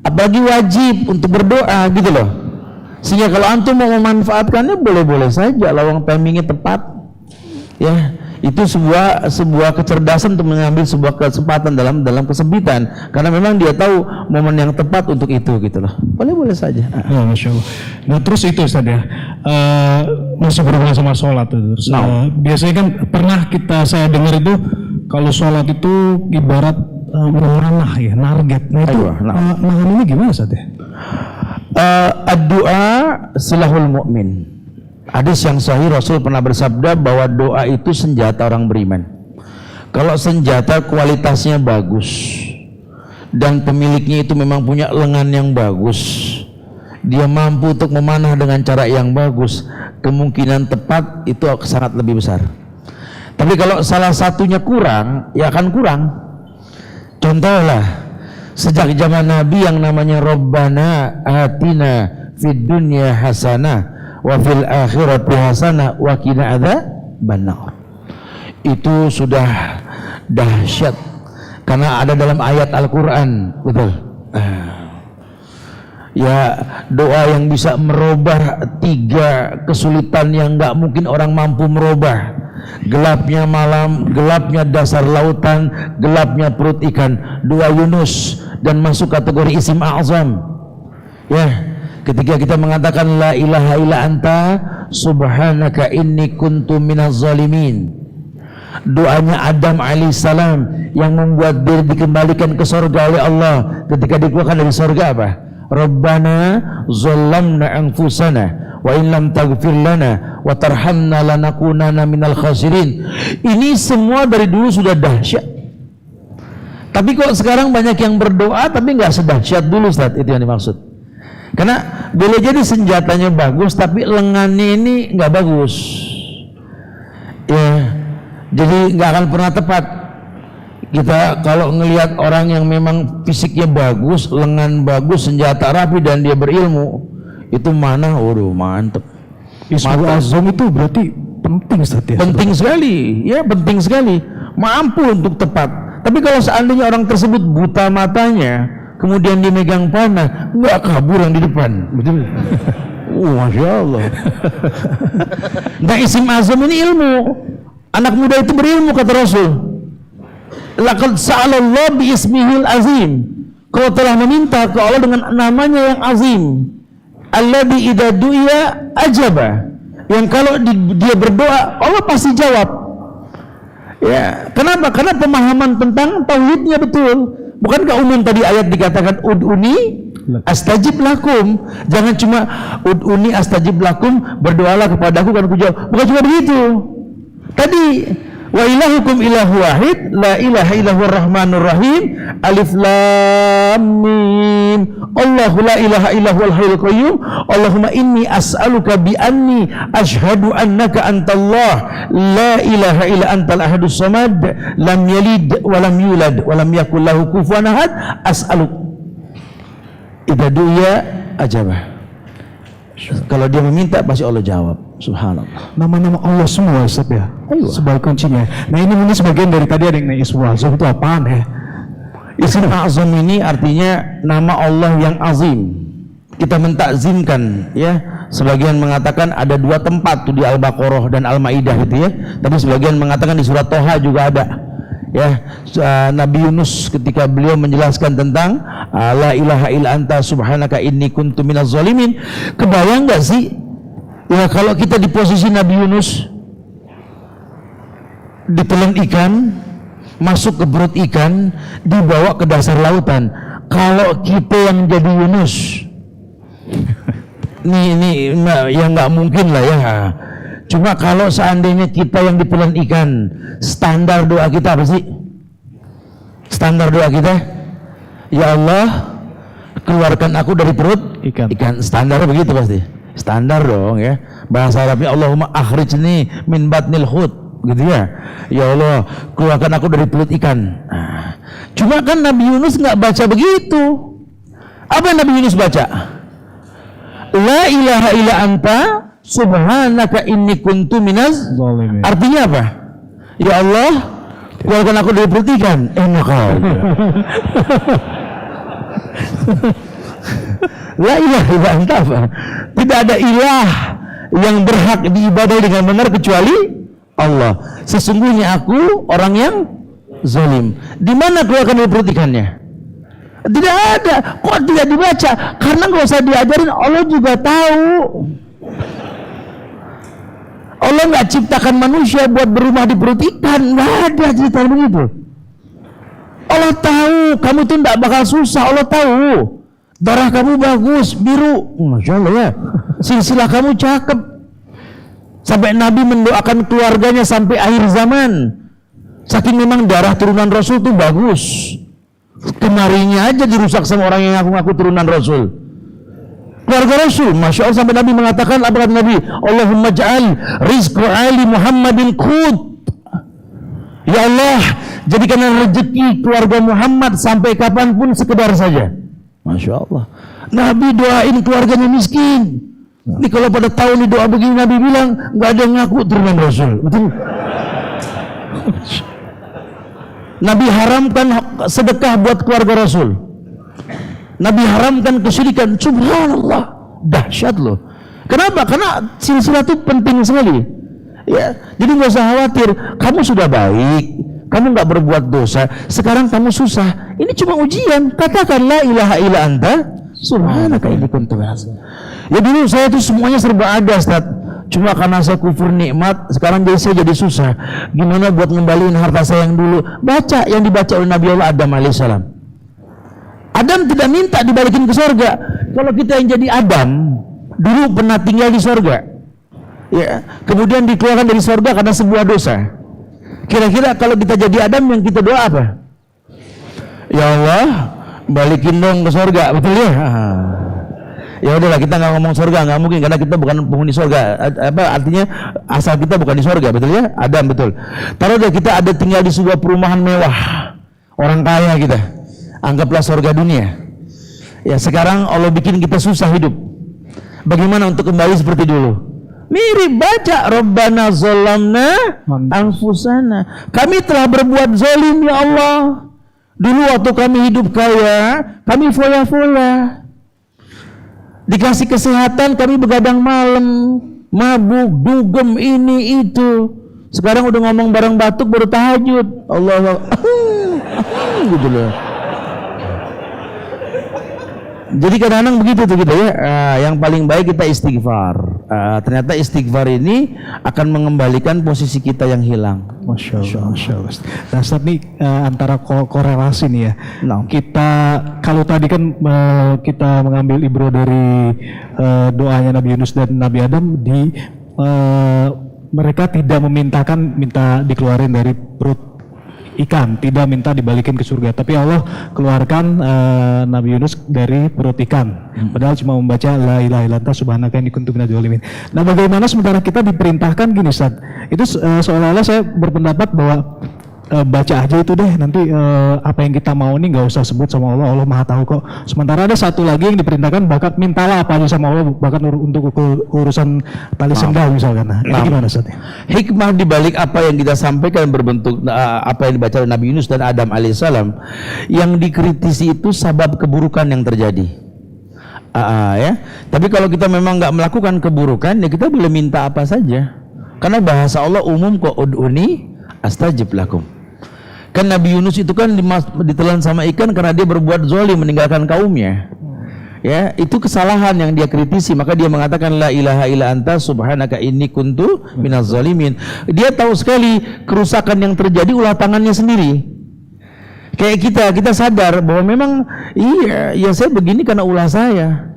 apalagi wajib untuk berdoa gitu loh. Sehingga kalau antum mau memanfaatkannya boleh-boleh saja, lawang timingnya tepat, ya. Itu sebuah kecerdasan untuk mengambil sebuah kesempatan dalam kesempitan, karena memang dia tahu momen yang tepat untuk itu gitu loh. Boleh-boleh saja. Oh, Masya Allah. Nah terus itu Ustaz ya, masih berhubungan sama sholat terus. Biasanya kan pernah saya dengar itu kalau sholat itu ibarat memanah ya, target. Nah itu ini gimana Ustaz ya? Doa silahul mu'min. Hadis yang sahih, Rasul pernah bersabda bahwa doa itu senjata orang beriman. Kalau senjata kualitasnya bagus dan pemiliknya itu memang punya lengan yang bagus, dia mampu untuk memanah dengan cara yang bagus, kemungkinan tepat itu sangat lebih besar. Tapi kalau salah satunya kurang, ya akan kurang. Contohlah, sejak zaman Nabi yang namanya Rabbana atina fid dunya hasanah wa fil akhirati hasanah wa qina adzabannar. Itu sudah dahsyat karena ada dalam ayat Al-Qur'an, betul. Ya, doa yang bisa merubah 3 kesulitan yang enggak mungkin orang mampu merubah. Gelapnya malam, gelapnya dasar lautan, gelapnya perut ikan. Doa Yunus dan masuk kategori isim a'zam. Ya, ketika kita mengatakan la ilaha illa anta subhanaka inni kuntu minaz zalimin. Doanya Adam alaihissalam yang membuat diri dikembalikan ke surga oleh Allah. Ketika dikeluarkan dari surga apa? Rabbana zalamna anfusana wa in lam taghfir lana wa tarhamna lanakunanna minal khasirin. Ini semua dari dulu sudah dahsyat. Tapi kok sekarang banyak yang berdoa tapi nggak sedahsyat dulu, Ustaz? Itu yang dimaksud. Karena boleh jadi senjatanya bagus tapi lengannya ini nggak bagus, ya, jadi nggak akan pernah tepat. Kita kalau ngelihat orang yang memang fisiknya bagus, lengan bagus, senjata rapi dan dia berilmu, itu mana, waduh mantep. Ismul azam itu berarti penting Ustaz ya? Penting sekali, ya penting sekali, mampu untuk tepat. Tapi kalau seandainya orang tersebut buta matanya, kemudian dia megang panah, nggak kabur yang di depan, betul? Masya Allah. Nah, isim azam ini ilmu. Anak muda itu berilmu, kata Rasul. Laqad sa'alallah bi ismihil azim. Kau telah meminta ke Allah dengan namanya yang azim. Alladzi idza du'iya ajaba. Yang kalau dia berdoa, Allah pasti jawab. Ya, kenapa? Karena pemahaman tentang tauhidnya betul. Bukankah umum tadi ayat dikatakan ud'uni astajib lakum? Jangan cuma ud'uni astajib lakum, berdoalah kepadaku kan aku jawab. Bukan cuma begitu. Tadi wa ilahukum ilahu wahid la ilaha illallahur rahmanur rahim alif lam mim Allahu la ilaha illallahul hayyul qayyum Allahumma inni as'aluka bi anni asyhadu annaka antallah la ilaha illa antal ahadus samad lam yalid wa lam yulad wa lam yakul lahu kufuwan ahad as'aluk idza du'a ajabah. Kalau dia meminta pasti Allah jawab. Subhanallah. Nama-nama Allah semua Ustaz ya. Sebagai kuncinya. Nah ini mungkin sebagian dari tadi ada yang Ismul Azam itu apaan ya? Ismul Azam ini artinya nama Allah yang azim. Kita mentakzimkan ya. Sebagian mengatakan ada 2 tempat tuh di Al-Baqarah dan Al-Maidah itu ya. Tapi sebagian mengatakan di surat Toha juga ada. Ya, Nabi Yunus ketika beliau menjelaskan tentang la ilaha illa anta subhanaka inni kuntu minaz zalimin. Kebayang enggak sih ya kalau kita di posisi Nabi Yunus, ditelan ikan, masuk ke perut ikan, dibawa ke dasar lautan. Kalau kita yang jadi Yunus, ini yang nggak mungkin lah ya. Cuma kalau seandainya kita yang ditelan ikan, standar doa kita apa sih? Standar doa kita, ya Allah, keluarkan aku dari perut ikan. Standar begitu pasti. Standar dong ya. Bahasa Arabnya Allahumma akhrijni min batnil hut, gitu ya. Ya Allah, keluarkan aku dari perut ikan. Nah, cuma kan Nabi Yunus nggak baca begitu. Apa yang Nabi Yunus baca? La ilaha illa anta subhanaka inni kuntu minaz zalimin. Artinya apa? Ya Allah, keluarkan aku dari perut ikan. Enak kau. La ilaha illa anta apa? Tidak ada ilah yang berhak diibadahi dengan benar kecuali Allah. Sesungguhnya aku orang yang zalim. Di mana keluarkan dari perut ikannya? Tidak ada. Kok tidak dibaca? Karena nggak usah diajarin. Allah juga tahu. Allah nggak ciptakan manusia buat berumah di perut ikan. Nggak ada cerita begitu. Allah tahu kamu tuh nggak bakal susah. Allah tahu darah kamu bagus, biru, masya Allah ya. Silsilah kamu cakep. Sampai Nabi mendoakan keluarganya sampai akhir zaman. Saking memang darah turunan Rasul tuh bagus. Kemarinya aja dirusak sama orang yang ngaku-ngaku turunan Rasul. Keluarga Rasul, masya Allah, sampai Nabi mengatakan apa kata Nabi? Allahumma ja'al rizqu ali Muhammadin qut. Ya Allah, jadikan rezeki keluarga Muhammad sampai kapanpun sekedar saja. Masya Allah. Nabi doain keluarganya miskin. Ini kalau pada tahu nih doa begini, Nabi bilang nggak ada yang ngaku turunan Rasul. Betul? Nabi haramkan sedekah buat keluarga Rasul. Nabi haramkan kesyirikan. Subhanallah, dahsyat loh. Kenapa? Karena silsilah itu penting sekali. Ya, jadi nggak usah khawatir. Kamu sudah baik, kamu nggak berbuat dosa. Sekarang kamu susah. Ini cuma ujian. Katakan la ilaha illa anta subhanaka inni kuntu minaz zalimin. Ya dulu saya itu semuanya serba ada, Ustaz. Cuma karena saya kufur nikmat, sekarang jadi saya jadi susah. Gimana buat ngembaliin harta saya yang dulu? Baca yang dibaca oleh Nabi Allah Adam alaihissalam. Adam tidak minta dibalikin ke surga. Kalau kita yang jadi Adam, dulu pernah tinggal di surga, ya, kemudian dikeluarkan dari surga karena sebuah dosa. Kira-kira kalau kita jadi Adam, yang kita doa apa? Ya Allah, balikin dong ke surga, betul ya? Ya udahlah, kita nggak ngomong surga, nggak mungkin karena kita bukan penghuni surga. Apa artinya asal kita bukan di surga, betul ya? Adam, betul. Taruh deh kita ada tinggal di sebuah perumahan mewah, orang kaya kita, anggaplah surga dunia. Ya sekarang Allah bikin kita susah hidup. Bagaimana untuk kembali seperti dulu? Mirip, baca Rabbana zolamna anfusana. Kami telah berbuat zalim ya Allah. Dulu waktu kami hidup kaya, kami foya-foya. Dikasih kesehatan, kami begadang malam, mabuk, dugem, ini itu. Sekarang udah ngomong bareng batuk baru tahajud. Allah gitu loh. Jadi kadang-kadang begitu tuh kita ya. Yang paling baik kita istighfar. Ternyata istighfar ini akan mengembalikan posisi kita yang hilang. Masya Allah, Masya Allah. Nah, Ustaz nih antara korelasi nih ya. Nah. Kita kalau tadi kan kita mengambil ibro dari doanya Nabi Yunus dan Nabi Adam di mereka tidak minta dikeluarin dari perut ikan, tidak minta dibalikin ke surga, tapi Allah keluarkan Nabi Yunus dari perut ikan. Padahal cuma membaca la ilaha illa anta subhanaka inni kuntu minadz zalimin. Nah, bagaimana sementara kita diperintahkan gini, Ustaz? Itu seolah-olah saya berpendapat bahwa baca aja itu deh, nanti apa yang kita mau nih nggak usah sebut sama Allah, Allah Maha tahu kok. Sementara ada satu lagi yang diperintahkan, bahkan mintalah apa aja sama Allah, bahkan untuk urusan tali sendal misalkan. Nah, itu gimana, Ustaz? Hikmah dibalik apa yang kita sampaikan berbentuk apa yang dibaca oleh Nabi Yunus dan Adam alaihissalam, yang dikritisi itu sebab keburukan yang terjadi. Ya. Tapi kalau kita memang nggak melakukan keburukan, ya kita boleh minta apa saja. Karena bahasa Allah umum kok, ud'uni astajib lakum. Kan Nabi Yunus itu kan ditelan sama ikan karena dia berbuat zalim meninggalkan kaumnya. Ya, itu kesalahan yang dia kritisi, maka dia mengatakan la ilaha illa anta subhanaka inni kuntu minaz zalimin. Dia tahu sekali kerusakan yang terjadi ulah tangannya sendiri. Kayak kita sadar bahwa memang iya, ya saya begini karena ulah saya.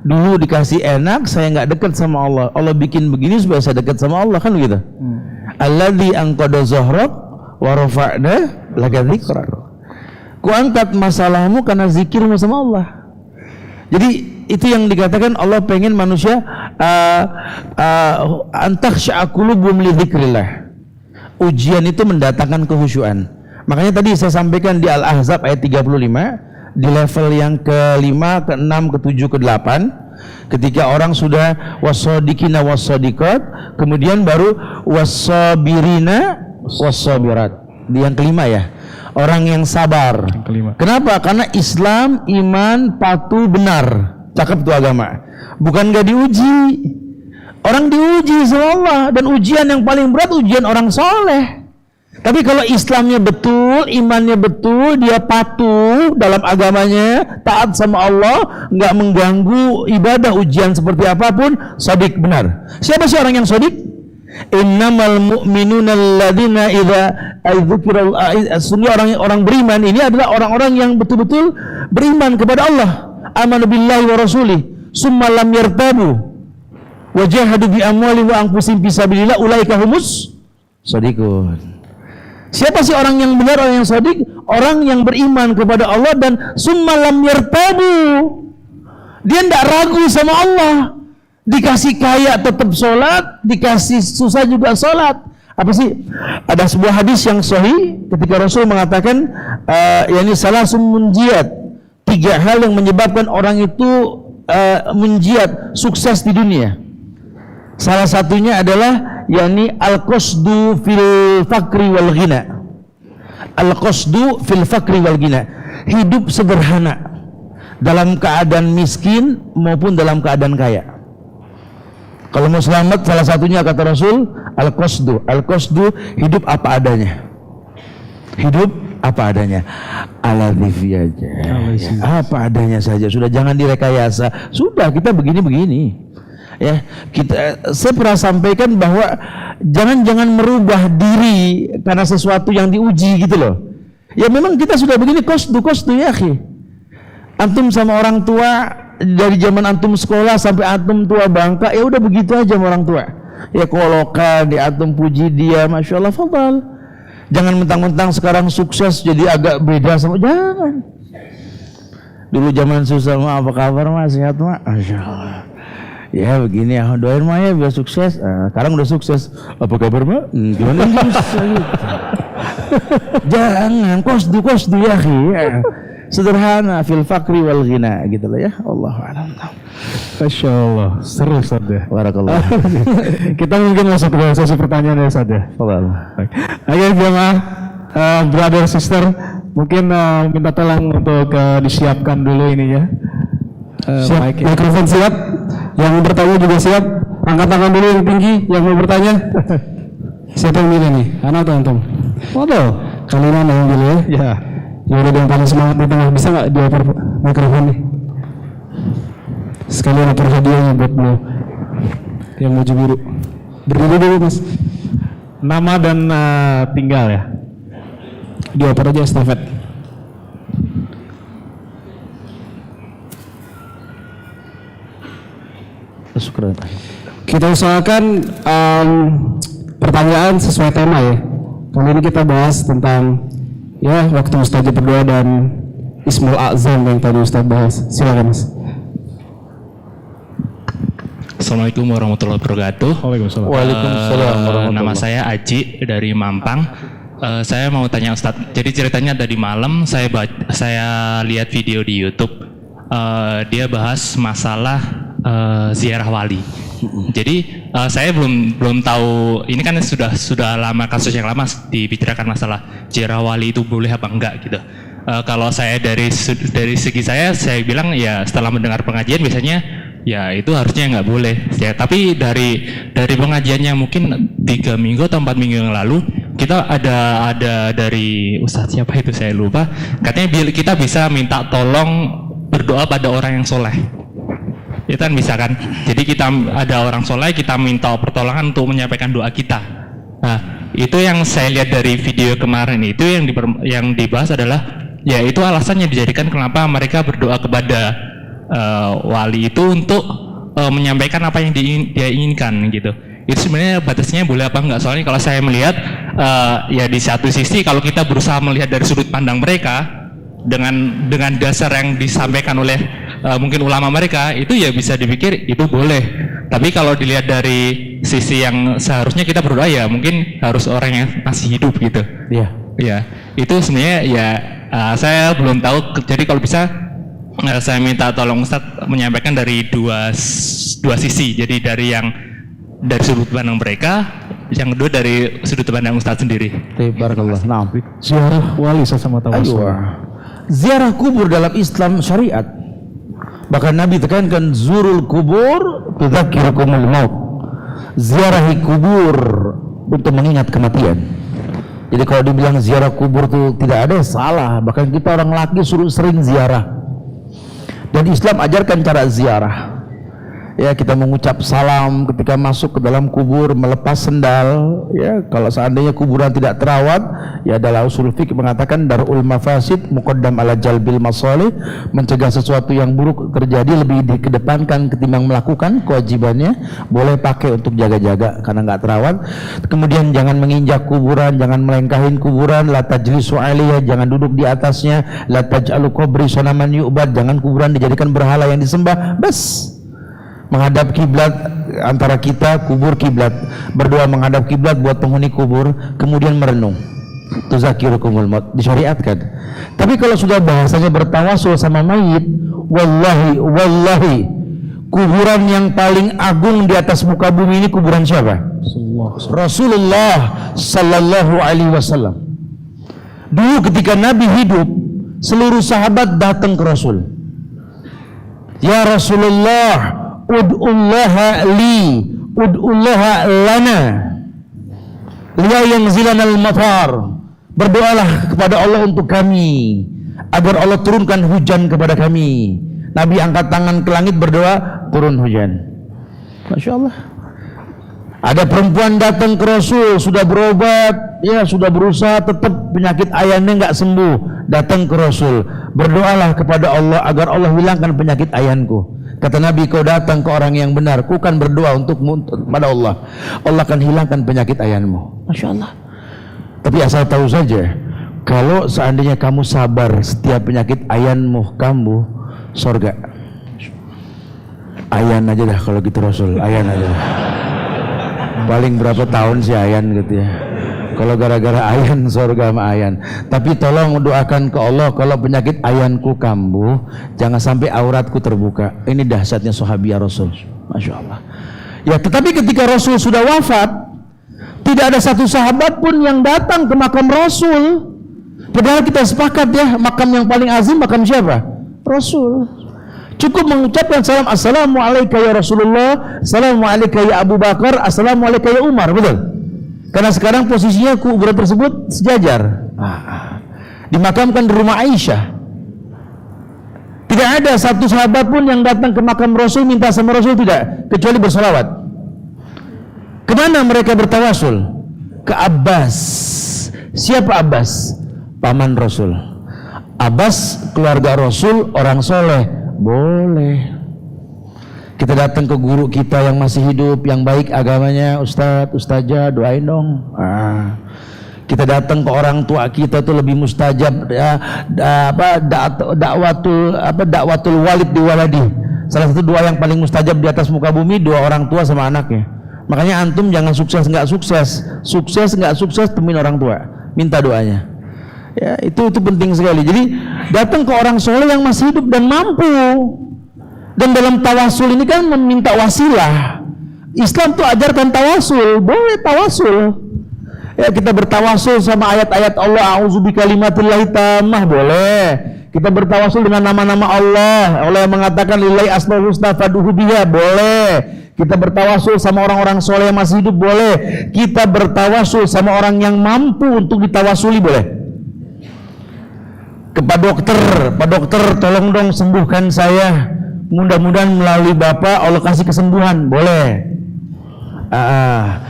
dulu dikasih enak, saya nggak dekat sama Allah. Allah bikin begini supaya saya dekat sama Allah, kan begitu. Alladzi anqadha zahrak wa rafa'na laka dzikrak. Ku angkat masalahmu karena zikirmu sama Allah. Jadi itu yang dikatakan Allah pengen manusia antakhsha'a qulubuhum li dzikrillah. Ujian itu mendatangkan kehusyuan. Makanya tadi saya sampaikan di Al-Ahzab ayat 35, di level yang ke-5, ke-6, ke-7, ke-8, ketika orang sudah wassadiqina wassadiqat, kemudian baru wassabirina wassabirat. Di yang kelima ya, orang yang sabar. Kenapa? Karena Islam, iman, patuh, benar. Cakep tuh agama. Bukan gak diuji. Orang diuji sama Allah, dan ujian yang paling berat ujian orang soleh. Tapi kalau Islamnya betul, imannya betul, dia patuh dalam agamanya, taat sama Allah, nggak mengganggu ibadah, ujian seperti apapun, shadiq, benar. Siapa sih orang yang shadiq? Innamal mu'minuna alladzina idza dzukira, orang beriman ini adalah orang-orang yang betul-betul beriman kepada Allah. Amanu billahi wa rasulih, summa lam yartabu. Wajahadu bi amwali wa anfusihim fi sabilillah ulaika humus shadiqun. Siapa sih orang yang benar, orang yang shadiq? Orang yang beriman kepada Allah dan summa lam yartabu. Dia tidak ragu sama Allah. Dikasih kaya tetap sholat, dikasih susah juga sholat. Apa sih? Ada sebuah hadis yang sahih ketika Rasul mengatakan yakni salasun munjiat. 3 hal yang menyebabkan orang itu munjiat, sukses di dunia. Salah satunya adalah yakni al-qasdu fil fakri wal ghina. Al-qasdu fil fakri wal ghina. Hidup sederhana dalam keadaan miskin maupun dalam keadaan kaya. Kalau mau selamat, salah satunya kata Rasul al-qasdu. Al-qasdu hidup apa adanya. Hidup apa adanya. Ala dhifi aja. Apa adanya saja. Sudah, jangan direkayasa. Sudah, kita begini-begini. Ya, saya pernah sampaikan bahwa jangan merubah diri karena sesuatu yang diuji gitu loh. Ya memang kita sudah begini, qasdu ya akhi. Antum sama orang tua dari zaman antum sekolah sampai antum tua bangka, ya udah begitu aja sama orang tua. Ya kolokan, di antum puji dia, masya Allah, fadal. Jangan mentang-mentang sekarang sukses jadi agak beda sama, jangan. Dulu zaman susah mah apa kabar mah, sehat mah, masya Allah. Ya begini ya, doain mah ya biar sukses. Sekarang udah sukses. Apa kabar mah? Gimana? Jangan qasdu ya akhi. Sederhana fil fakri wal ghina gitu loh ya. Allahu a'lam. Masya Allah, seru Ustaz ya. Barakallah. Kita mungkin masuk ke sesi pertanyaan ya Ustaz ya. Ayo jemaah, brother sister, mungkin minta tolong untuk disiapkan dulu ininya. Siap, mikrofon siap, yang bertanya juga siap. Angkat tangan dulu yang tinggi, yang mau bertanya. Siapa yang milih nih? Anak atau antum? Waduh, kalian yang milih ya? Ya. Ya udah, yang paling semangat di tengah, bisa nggak dioper mikrofon nih? Sekalian oper hadiahnya buat beliau yang baju biru. Berdiri dulu mas. Nama dan tinggal ya. Dioper aja estafet. Syukran. Kita usahakan pertanyaan sesuai tema ya. Kali ini kita bahas tentang ya waktu Ustaz berdoa dan Ismul A'zam yang tadi Ustaz bahas. Silakan Mas. Assalamualaikum warahmatullahi wabarakatuh. Waalaikumsalam. Waalaikumsalam warahmatullahi. Nama saya Aji dari Mampang. Saya mau tanya Ustaz. Jadi ceritanya tadi malam saya lihat video di YouTube. Dia bahas masalah ziarah wali. Jadi saya belum tahu, ini kan sudah lama, kasus yang lama dibicarakan masalah ziarah wali itu boleh apa enggak gitu. Kalau saya dari segi saya bilang ya setelah mendengar pengajian biasanya ya itu harusnya nggak boleh ya. Tapi dari pengajiannya mungkin 3 minggu atau 4 minggu yang lalu kita ada dari Ustadz siapa itu saya lupa, katanya kita bisa minta tolong berdoa pada orang yang soleh. Itu kan bisa kan? Jadi kita ada orang soleh, kita minta pertolongan untuk menyampaikan doa kita. Nah, itu yang saya lihat dari video kemarin itu yang dibahas adalah ya itu alasannya dijadikan kenapa mereka berdoa kepada wali itu untuk menyampaikan apa yang dia inginkan gitu. Itu sebenarnya batasnya boleh apa enggak? Soalnya kalau saya melihat ya di satu sisi kalau kita berusaha melihat dari sudut pandang mereka dengan dasar yang disampaikan oleh mungkin ulama mereka, itu ya bisa dipikir itu boleh. Tapi kalau dilihat dari sisi yang seharusnya kita berdoa, ya mungkin harus orang yang masih hidup gitu. Iya. Ya, itu sebenarnya ya saya belum tahu. Jadi kalau bisa saya minta tolong Ustadz menyampaikan dari dua sisi. Jadi dari sudut pandang mereka, yang kedua dari sudut pandang Ustadz sendiri. Barakallah. Nah, Ziarah wali sama tawasul. ziarah kubur dalam Islam syariat. Bahkan Nabi tekankan zurul kubur tudzakirukumul maut. Ziarahi kubur untuk mengingat kematian. Jadi kalau dibilang ziarah kubur itu tidak ada, salah. Bahkan kita orang laki suruh sering ziarah. Dan Islam ajarkan cara ziarah. Ya, kita mengucap salam ketika masuk ke dalam kubur, melepas sendal. Ya, kalau seandainya kuburan tidak terawat, ya adalah usul fiqh mengatakan darul mafasid muqaddam ala jalbil masalih, mencegah sesuatu yang buruk terjadi lebih dikedepankan ketimbang melakukan kewajibannya. Boleh pakai untuk jaga-jaga karena nggak terawat. Kemudian jangan menginjak kuburan, jangan melengkahin kuburan, la tajlisu alaiha, jangan duduk di atasnya, la taj'alu qabri sanaman yu'bad, jangan kuburan dijadikan berhala yang disembah. Bas, menghadap kiblat, antara kita kubur kiblat, berdoa menghadap kiblat buat penghuni kubur, kemudian merenung. Tuzakirukumul maut, disyariatkan. Tapi kalau sudah bahasanya bertawasul sama mayit, wallahi kuburan yang paling agung di atas muka bumi ini kuburan siapa? Rasulullah sallallahu alaihi wasallam. Dulu ketika Nabi hidup, seluruh sahabat datang ke Rasul. Ya Rasulullah, ud'ullaha li, ud'ullaha lana, liya yanzilanal matar. Berdoalah kepada Allah untuk kami, agar Allah turunkan hujan kepada kami. Nabi angkat tangan ke langit berdoa, turun hujan. Masya Allah. Ada perempuan datang ke Rasul, sudah berobat, ya sudah berusaha, tetap penyakit ayahnya nggak sembuh. Datang ke Rasul, berdoalah kepada Allah agar Allah hilangkan penyakit ayahku. Kata Nabi, kau datang ke orang yang benar, ku kan berdoa untukmu pada Allah, Allah akan hilangkan penyakit ayahmu. Masya Allah. Tapi asal tahu saja, kalau seandainya kamu sabar setiap penyakit ayahmu kambuh, sorga. Ayan aja dah kalau gitu Rasul, ayan aja. Paling berapa tahun sih ayan gitu ya. Kalau gara-gara ayan, surga sama ayan. Tapi tolong doakan ke Allah, kalau penyakit ayanku kambuh, jangan sampai auratku terbuka. Ini dahsyatnya sahabiah Rasul. Masya Allah. Ya, tetapi ketika Rasul sudah wafat, tidak ada satu sahabat pun yang datang ke makam Rasul. Padahal kita sepakat ya, makam yang paling azim makam siapa? Rasul. Cukup mengucapkan salam, assalamualaikum ya Rasulullah, assalamualaikum ya Abu Bakar, assalamualaikum ya Umar, betul? Karena sekarang posisinya kuburan tersebut sejajar. Dimakamkan di rumah Aisyah. Tidak ada satu sahabat pun yang datang ke makam Rasul minta sama Rasul, tidak, kecuali bersolawat. Kemana mereka bertawasul? Ke Abbas. Siapa Abbas? Paman Rasul. Abbas keluarga Rasul, orang soleh, boleh. Kita datang ke guru kita yang masih hidup, yang baik agamanya, ustadz, ustazah, doain dong. Kita datang ke orang tua kita tuh lebih mustajab, dakwatul walid di waladi. Salah satu doa yang paling mustajab di atas muka bumi, doa orang tua sama anaknya. Makanya antum jangan sukses nggak sukses, sukses nggak sukses temuin orang tua, minta doanya. Ya, itu penting sekali. Jadi datang ke orang soleh yang masih hidup dan mampu. Dan dalam tawasul ini kan meminta wasilah. Islam tuh ajarkan tawasul, boleh tawasul. Ya, kita bertawasul sama ayat-ayat Allah, a'udzubika kalimatillahi tammah, boleh. Kita bertawasul dengan nama-nama Allah. Allah yang mengatakan lillahi asmaul husna fad'uhu biha, boleh. Kita bertawasul sama orang-orang soleh yang masih hidup, boleh. Kita bertawasul sama orang yang mampu untuk ditawasuli, boleh. Ke Pak dokter, tolong dong sembuhkan saya. Mudah-mudahan melalui Bapak Allah kasih kesembuhan, boleh.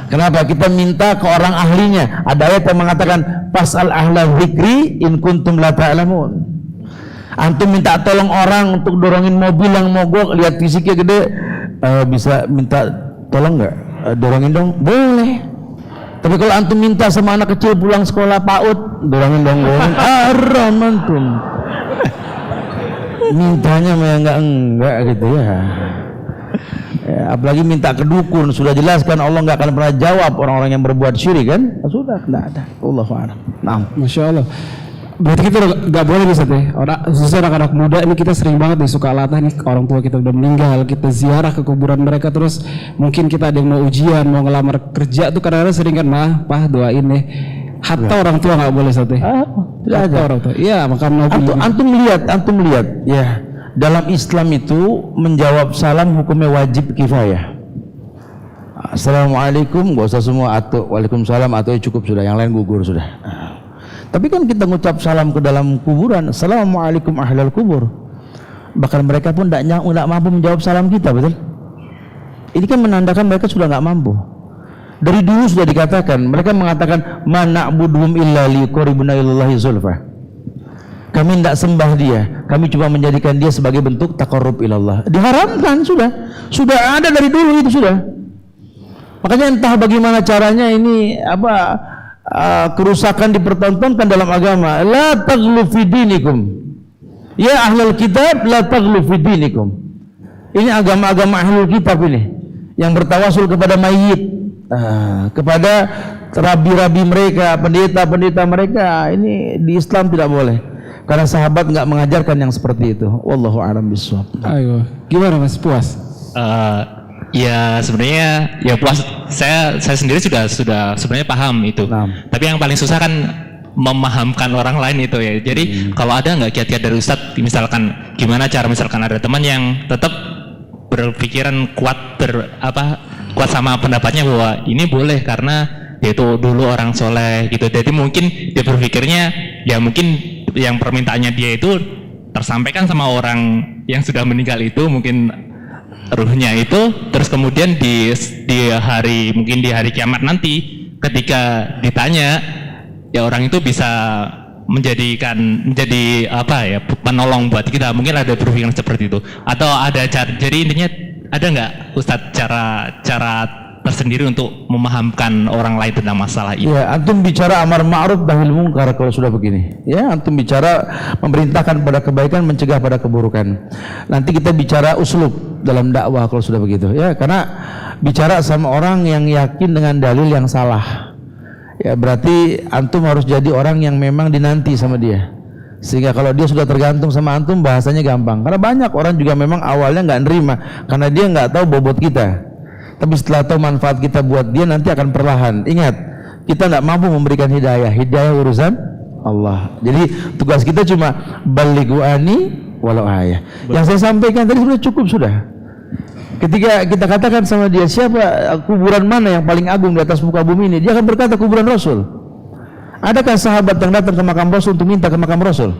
Kenapa? Kita minta ke orang ahlinya. Ada ayat yang mengatakan fas'al ahla dzikri in kuntum la ta'lamun. Antum minta tolong orang untuk dorongin mobil yang mogok, lihat fisiknya gede, bisa minta tolong nggak? Dorongin dong, boleh. Tapi kalau antum minta sama anak kecil pulang sekolah PAUD, dorongin dong, haram antum. Mintanya mah enggak gitu ya. Apalagi minta ke dukun, sudah jelaskan Allah nggak akan pernah jawab orang-orang yang berbuat syirik kan? Sudah, tidak ada. Allahu a'lam. Nah, Masya Allah. Berarti kita nggak boleh bisa teh. Orang khususnya anak-anak muda ini kita sering banget nih suka latah nih orang tua kita udah meninggal, kita ziarah ke kuburan mereka terus mungkin kita ada yang mau ujian, mau ngelamar kerja tuh kadang-kadang sering kan pah doain nih. Hatta orang tua nggak boleh sate. tidak ada. Orang tua. Iya makam Nabi. Antum lihat ya. Dalam Islam itu menjawab salam hukumnya wajib kifayah. Assalamualaikum, gak usah semua atau waalaikumsalam atau cukup sudah, yang lain gugur sudah. Tapi kan kita ngucap salam ke dalam kuburan, assalamualaikum ahlal kubur. Bahkan mereka pun tidak mampu menjawab salam kita, betul? Ini kan menandakan mereka sudah nggak mampu. Dari dulu sudah dikatakan, mereka mengatakan ma na'buduhum illa liqarribuna ilallahi zulfa. Kami tidak sembah dia, kami cuma menjadikan dia sebagai bentuk taqarrub ilallah. Diharamkan sudah ada dari dulu itu sudah. Makanya entah bagaimana caranya ini kerusakan dipertontonkan dalam agama. La taghlu fi dinikum. Ya ahlul kitab la taghlu fi dinikum. Ini agama-agama ahlul kitab ini yang bertawasul kepada mayit, kepada rabi-rabi mereka, pendeta-pendeta mereka. Ini di Islam tidak boleh. Karena sahabat nggak mengajarkan yang seperti itu. Wallahu a'lam bishawab. Ayo, gimana Mas, puas? Ya sebenarnya ya puas. Saya sendiri sudah sebenarnya paham itu. Tapi yang paling susah kan memahamkan orang lain itu ya. Jadi kalau ada nggak kiat-kiat dari Ustadz, misalkan gimana cara misalkan ada teman yang tetap berpikiran kuat kuat sama pendapatnya bahwa ini boleh karena dia itu dulu orang soleh gitu. Jadi mungkin dia berpikirnya ya mungkin yang permintaannya dia itu tersampaikan sama orang yang sudah meninggal itu, mungkin ruhnya itu, terus kemudian di hari kiamat nanti ketika ditanya ya orang itu bisa menjadi penolong buat kita. Mungkin ada berpikiran seperti itu atau ada cara, jadi intinya ada nggak Ustadz cara tersendiri untuk memahamkan orang lain tentang masalah ini? Ya, antum bicara amar ma'ruf nahi munkar kalau sudah begini. Ya, antum bicara memerintahkan pada kebaikan, mencegah pada keburukan. Nanti kita bicara uslub dalam dakwah kalau sudah begitu. Ya, karena bicara sama orang yang yakin dengan dalil yang salah. Ya, berarti antum harus jadi orang yang memang dinanti sama dia. Sehingga kalau dia sudah tergantung sama antum, bahasanya gampang. Karena banyak orang juga memang awalnya nggak nerima karena dia nggak tahu bobot kita. Tapi setelah tahu manfaat kita buat dia, nanti akan perlahan. Ingat, kita tidak mampu memberikan hidayah. Hidayah urusan Allah. Jadi tugas kita cuma balighu ani walau ayah. Yang saya sampaikan tadi sudah cukup sudah. Ketika kita katakan sama dia, siapa kuburan mana yang paling agung di atas muka bumi ini, dia akan berkata kuburan Rasul. Adakah sahabat yang datang ke makam Rasul untuk minta ke makam Rasul?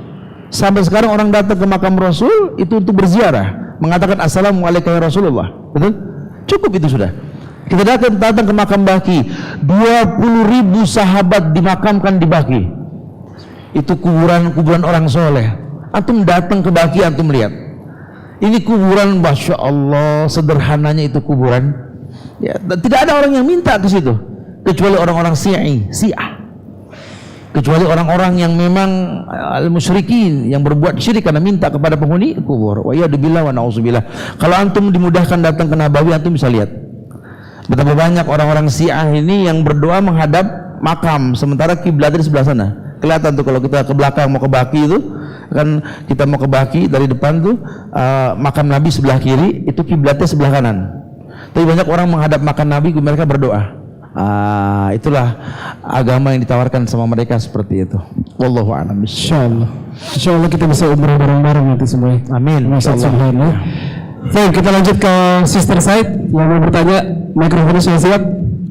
Sampai sekarang orang datang ke makam Rasul itu untuk berziarah, mengatakan assalamualaikum ya Rasulullah. Betul? Cukup itu sudah. Kita datang ke makam Baqi, 20.000 sahabat dimakamkan di Baqi. Itu kuburan orang soleh. Antum datang ke Baqi, antum lihat. Ini kuburan, masya Allah, sederhananya itu kuburan. Ya, tidak ada orang yang minta ke situ, kecuali orang-orang Syiah. Kecuali orang-orang yang memang al-musyrikin yang berbuat syirik karena minta kepada penghuni kubur. Wa ya'dubillah wa na'udzubillah. Kalau antum dimudahkan datang ke Nabawi, antum bisa lihat betapa banyak orang-orang Syiah ini yang berdoa menghadap makam sementara kiblatnya di sebelah sana. Kelihatan tuh kalau kita ke belakang mau ke Baqi itu kan, kita mau ke Baqi dari depan tuh makam Nabi sebelah kiri, itu kiblatnya sebelah kanan. Tapi banyak orang menghadap makam Nabi, mereka berdoa. Itulah agama yang ditawarkan sama mereka seperti itu. Wallahu a'lam bishawab. Insyaallah kita bisa umrah bareng-bareng nanti semua. Amin. Insyaallah. Baik, kita lanjut ke Sister Said yang mau bertanya. Mikrofonnya sudah siap.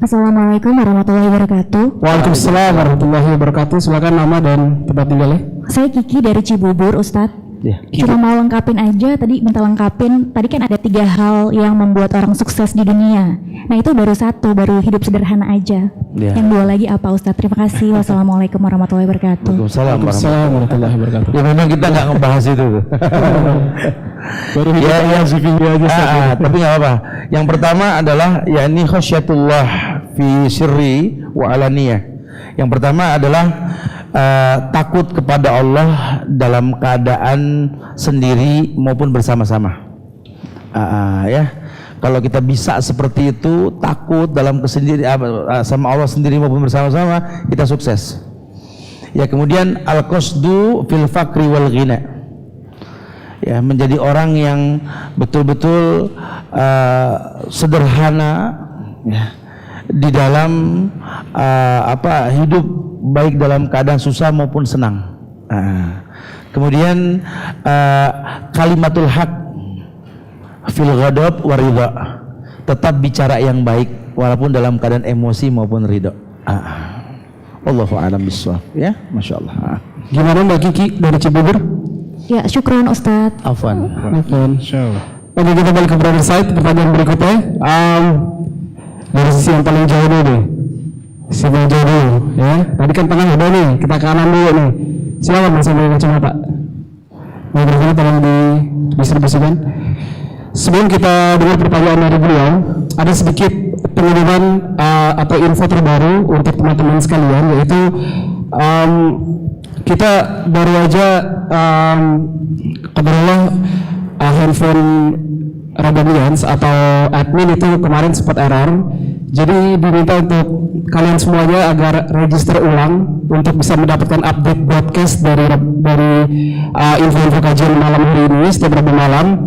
Assalamualaikum warahmatullahi wabarakatuh. Waalaikumsalam warahmatullahi wabarakatuh. Silakan nama dan tempat tinggalnya. Saya Kiki dari Cibubur, Ustadz. Ya. Cuma mau lengkapin aja, tadi minta lengkapin. Tadi kan ada 3 hal yang membuat orang sukses di dunia. Nah itu baru 1, baru hidup sederhana aja. Ya. Yang 2 lagi apa Ustadz? Terima kasih. Wassalamualaikum warahmatullahi wabarakatuh. Waalaikumsalam. Assalamualaikum warahmatullahi wabarakatuh. Ya memang kita nggak ngebahas itu tuh. Baru hidup ya, CV-nya aja. Ustaz. tapi nggak apa. Yang pertama adalah yakni khasyatullah fi sirri wa alaniyah. Yang pertama adalah takut kepada Allah dalam keadaan sendiri maupun bersama-sama. Ya, kalau kita bisa seperti itu, takut dalam kesendirian sama Allah sendiri maupun bersama-sama, kita sukses. Ya, kemudian al-qasdu fil fakri wal ghina. Ya, menjadi orang yang betul-betul sederhana, ya, di dalam hidup baik dalam keadaan susah maupun senang. Kemudian kalimatul haq fil ghadab wa ridha, tetap bicara yang baik walaupun dalam keadaan emosi maupun ridha. Allahu a'lam bishawab. Ya, masyaallah. Gimana Mbak Kiki dari Cibubur? Ya, syukron Ustadz. Afwan. Insyaallah. Oke, kita balik ke brother side. Pertanyaan berikutnya, dari sisi yang paling jauh dulu, si paling jauh dulu, ya. Tadi kan tengah udah nih, kita ke kanan dulu nih. Silakan Mas yang kacamata. Mikrofonnya tolong didistribusikan. Sebelum kita dengar pertanyaan dari beliau, ada sedikit pengumuman atau info terbaru untuk teman-teman sekalian, yaitu kita baru aja kebetulan handphone Rabanians atau admin itu kemarin sempat error, jadi diminta untuk kalian semuanya agar register ulang untuk bisa mendapatkan update broadcast dari info-info kajian malam hari ini setiap Rabu malam.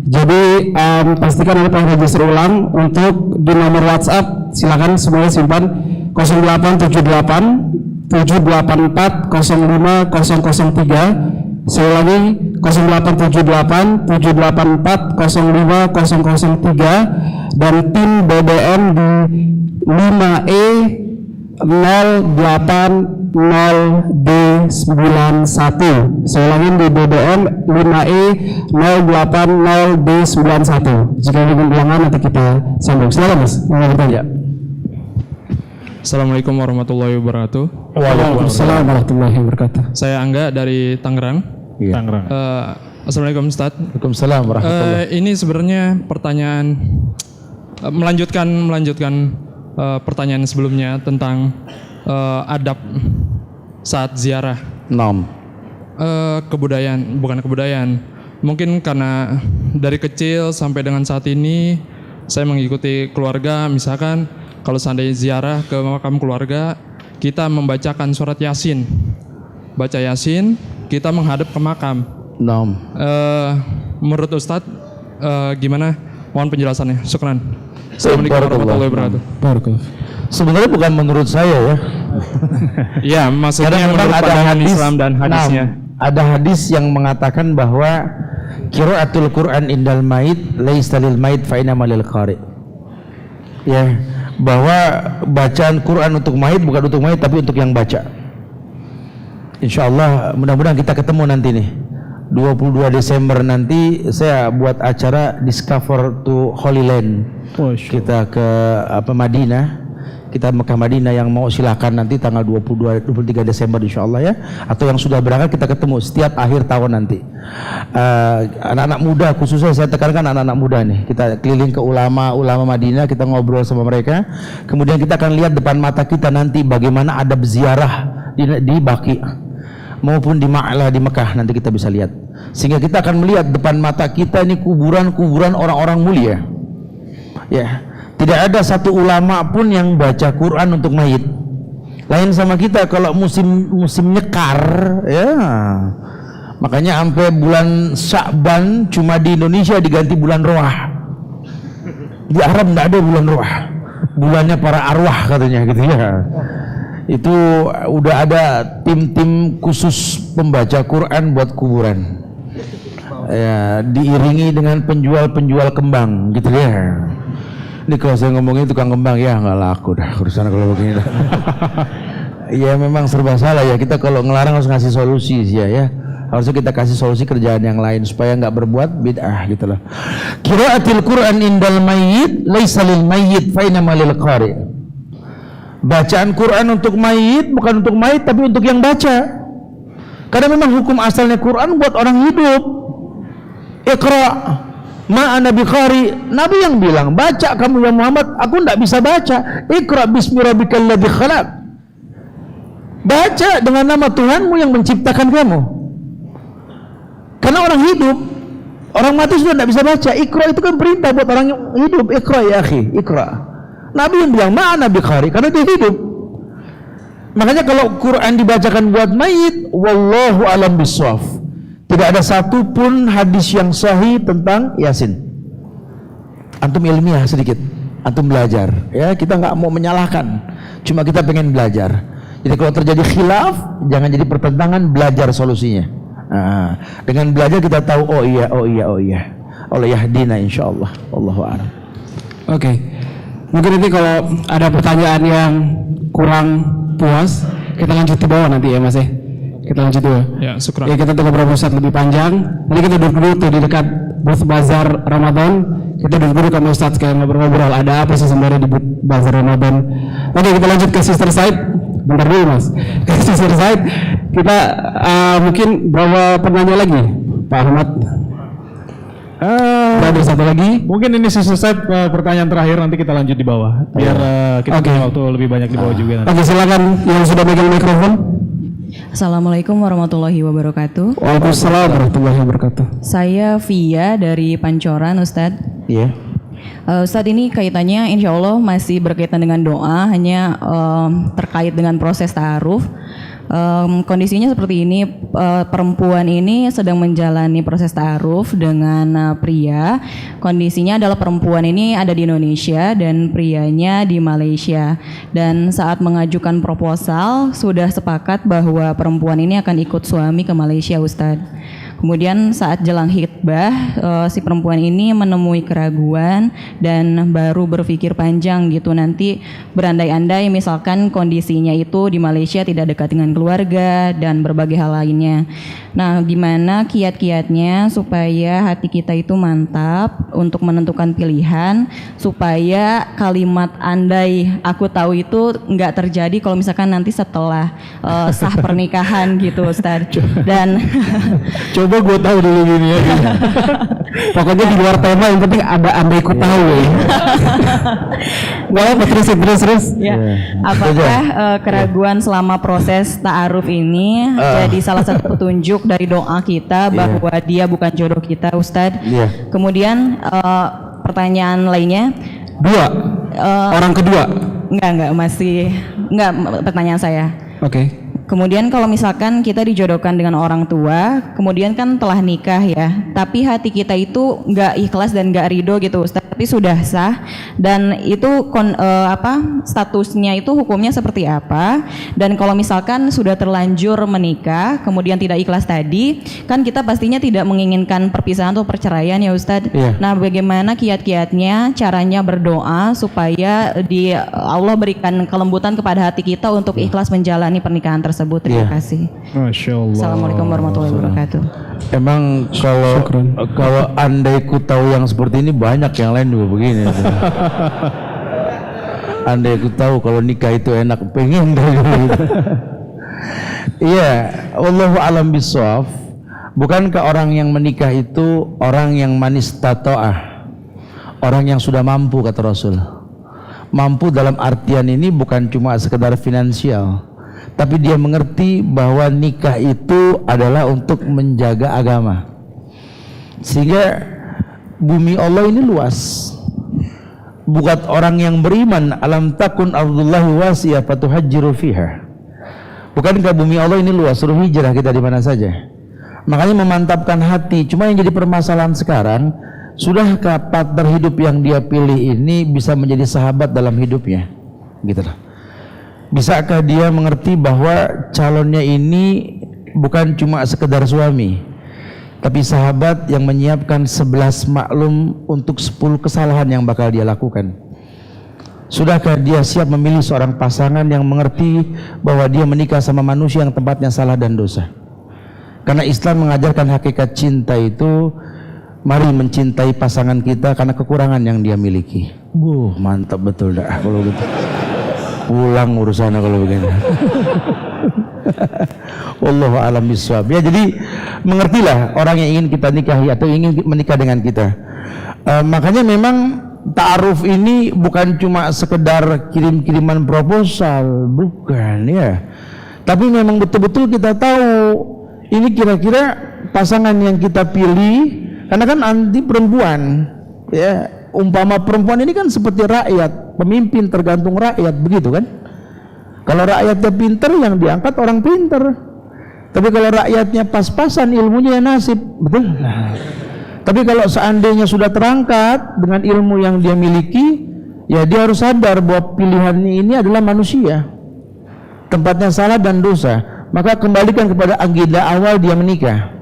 Jadi pastikan Anda telah register ulang. Untuk di nomor WhatsApp silakan semuanya simpan 0878 784 05003. Sekali lagi 0878 784 05003 dan PIN BBM di 5E 080D91. Sekali lagi di BBM 5E 080D91. Jika ingin ulangan nanti kita sambung. Silakan Mas, mau bertanya. Assalamualaikum warahmatullahi wabarakatuh. Waalaikumsalam warahmatullahi wabarakatuh. Saya Angga dari Tangerang. Tangerang. Assalamualaikum Ustaz. Waalaikumsalam warahmatullahi. Ini sebenarnya pertanyaan melanjutkan pertanyaan sebelumnya tentang adab saat ziarah. Bukan kebudayaan. Mungkin karena dari kecil sampai dengan saat ini saya mengikuti keluarga, misalkan kalau seandainya ziarah ke makam keluarga, kita membacakan surat Yasin. Baca Yasin, kita menghadap ke makam. Menurut Ustadz, gimana? Mohon penjelasannya. Syukran. Assalamualaikum warahmatullahi wabarakatuh. Sebenarnya bukan menurut saya ya. Ya, maksudnya menurut pandangan Islam dan hadisnya. Ada hadis yang mengatakan bahwa qiraatul Quran indal mait laisa lil mait fa inna lil qari. Ya, bahwa bacaan Quran untuk mayit bukan untuk mayit tapi untuk yang baca. Insyaallah mudah-mudahan kita ketemu nanti nih 22 Desember nanti saya buat acara Discover to Holy Land. Kita ke Madinah, kita Mekah Madinah, yang mau silakan nanti tanggal 23 Desember insyaallah ya, atau yang sudah berangkat kita ketemu setiap akhir tahun nanti. Anak-anak muda khususnya saya tekankan anak-anak muda nih, kita keliling ke ulama Madinah, kita ngobrol sama mereka, kemudian kita akan lihat depan mata kita nanti bagaimana adab ziarah di Baqi maupun di Ma'la di Mekah, nanti kita bisa lihat, sehingga kita akan melihat depan mata kita ini kuburan-kuburan orang-orang mulia ya. Tidak ada satu ulama pun yang baca Quran untuk mayit. Lain sama kita kalau musim nyekar ya. Makanya sampai bulan Sya'ban cuma di Indonesia diganti bulan Roah. Di Arab enggak ada bulan Roah. Bulannya para arwah katanya gitu ya. Itu udah ada tim-tim khusus pembaca Quran buat kuburan. Ya, diiringi dengan penjual-penjual kembang gitu ya. Ini kalau saya ngomongin tukang kembang ya nggak laku dah urusan kalau begini dah. Ya memang serba salah ya, kita kalau ngelarang harus ngasih solusi sih ya. Harusnya kita kasih solusi kerjaan yang lain supaya nggak berbuat bid'ah gitu loh. Qiraatil Quran indal mayyit laisa lil mayyit fa inna lil qari. Bacaan Quran untuk mayit bukan untuk mayit tapi untuk yang baca. Karena memang hukum asalnya Quran buat orang hidup. Iqra ma ana biqari. Nabi yang bilang, baca kamu ya Muhammad, aku enggak bisa baca. Iqra bismi rabbikal ladzi khalaq. Baca dengan nama Tuhanmu yang menciptakan kamu. Karena orang hidup, orang mati sudah enggak bisa baca. Iqra itu kan perintah buat orang yang hidup. Iqra ya akhi, Iqra. Nabi yang bilang ma ana biqari karena dia hidup. Makanya kalau Quran dibacakan buat mayit, wallahu alam bisawab. Tidak ada satupun hadis yang sahih tentang Yasin. Antum ilmiah sedikit, antum belajar. Ya, kita nggak mau menyalahkan, cuma kita pengen belajar. Jadi kalau terjadi khilaf, jangan jadi pertentangan, belajar solusinya. Nah, dengan belajar kita tahu, oh iya. Allah yahdina insyaallah. Allahu a'lam. Oke. Mungkin nanti kalau ada pertanyaan yang kurang puas, kita lanjut di bawah nanti ya Mas ya. Kita lanjut dulu. Ya, syukran. Ya, kita tunggu beberapa saat lebih panjang. Nanti kita duduk dulu tuh di dekat booth bazar Ramadan. Kita duduk dulu sama Ustadz kayak ngobrol-ngobrol. Ada apa sih sebenarnya di booth bazar Ramadan? Oke, kita lanjut ke Sister Said. Bentar dulu Mas. Sister Said, kita mungkin berapa penanya lagi, Pak Ahmad? Ada satu lagi. Mungkin ini selesai pertanyaan terakhir, nanti kita lanjut di bawah. Biar kita punya waktu lebih banyak di bawah juga. Oke, silakan yang sudah megang mikrofon. Assalamualaikum warahmatullahi wabarakatuh. Waalaikumsalam warahmatullahi wabarakatuh. Saya Via dari Pancoran, Ustadz. Iya. Ustadz, ini kaitannya insya Allah masih berkaitan dengan doa, hanya terkait dengan proses ta'aruf. Kondisinya seperti ini, perempuan ini sedang menjalani proses ta'aruf dengan pria. Kondisinya adalah perempuan ini ada di Indonesia dan prianya di Malaysia. Dan saat mengajukan proposal sudah sepakat bahwa perempuan ini akan ikut suami ke Malaysia, Ustadz. Kemudian saat jelang khitbah, si perempuan ini menemui keraguan dan baru berpikir panjang gitu, nanti berandai-andai misalkan kondisinya itu di Malaysia tidak dekat dengan keluarga dan berbagai hal lainnya. Nah, gimana kiat-kiatnya supaya hati kita itu mantap untuk menentukan pilihan, supaya kalimat andai aku tahu itu nggak terjadi kalau misalkan nanti setelah sah pernikahan gitu, Ustadz. Dan Coba gue tahu dulu gini ya. Pokoknya di luar tema, yang penting ada andai ku tahu ya. Nggak apa, terus. Ya. Apakah keraguan selama proses ta'aruf ini jadi salah satu petunjuk dari doa kita bahwa dia bukan jodoh kita, Ustadz? Kemudian pertanyaan lainnya. Orang kedua? Enggak, pertanyaan saya. Oke. Kemudian kalau misalkan kita dijodohkan dengan orang tua, kemudian kan telah nikah ya, tapi hati kita itu nggak ikhlas dan nggak ridho gitu, Ustaz, tapi sudah sah, dan itu statusnya itu hukumnya seperti apa? Dan kalau misalkan sudah terlanjur menikah, kemudian tidak ikhlas tadi, kan kita pastinya tidak menginginkan perpisahan atau perceraian ya, Ustaz. Nah, bagaimana kiat-kiatnya, caranya berdoa supaya Allah berikan kelembutan kepada hati kita untuk ikhlas menjalani pernikahan tersebut. Terima kasih. Masya Allah. Assalamualaikum warahmatullahi wabarakatuh. Emang kalau andai ku tahu yang seperti ini, banyak yang lain juga begini. Andai ku tahu kalau nikah itu enak, pengen gitu. Iya, wallahu alam bisawab. Bukankah orang yang menikah itu orang yang manis tatoah, orang yang sudah mampu, kata Rasul. Mampu dalam artian ini bukan cuma sekedar finansial, tapi dia mengerti bahwa nikah itu adalah untuk menjaga agama. Sehingga bumi Allah ini luas. Buat orang yang beriman, alam takun ardullahi wasiyah fatuhajjiru fiha. Bukankah bumi Allah ini luas, suruh hijrah kita di mana saja. Makanya memantapkan hati. Cuma yang jadi permasalahan sekarang, sudahkah partner hidup yang dia pilih ini bisa menjadi sahabat dalam hidupnya? Gitu lah. Bisakah dia mengerti bahwa calonnya ini bukan cuma sekedar suami, tapi sahabat yang menyiapkan 11 maklum untuk 10 kesalahan yang bakal dia lakukan? Sudahkah dia siap memilih seorang pasangan yang mengerti bahwa dia menikah sama manusia yang tempatnya salah dan dosa? Karena Islam mengajarkan hakikat cinta itu, mari mencintai pasangan kita karena kekurangan yang dia miliki. Mantap betul dah kalau gitu. Pulang urusannya kalau begini. Wallahu a'lam bishawab. Ya, jadi mengertilah orang yang ingin kita nikahi atau ingin menikah dengan kita. Makanya memang ta'aruf ini bukan cuma sekedar kirim-kiriman proposal, bukan ya. Tapi memang betul-betul kita tahu ini kira-kira pasangan yang kita pilih, karena kan anti perempuan ya. Umpama perempuan ini kan seperti rakyat, pemimpin tergantung rakyat, begitu kan. Kalau rakyatnya pinter, yang diangkat orang pinter. Tapi kalau rakyatnya pas-pasan, ilmunya ya nasib, betul. Tapi kalau seandainya sudah terangkat dengan ilmu yang dia miliki, ya dia harus sadar bahwa pilihannya ini adalah manusia, tempatnya salah dan dosa. Maka kembalikan kepada agenda awal dia menikah,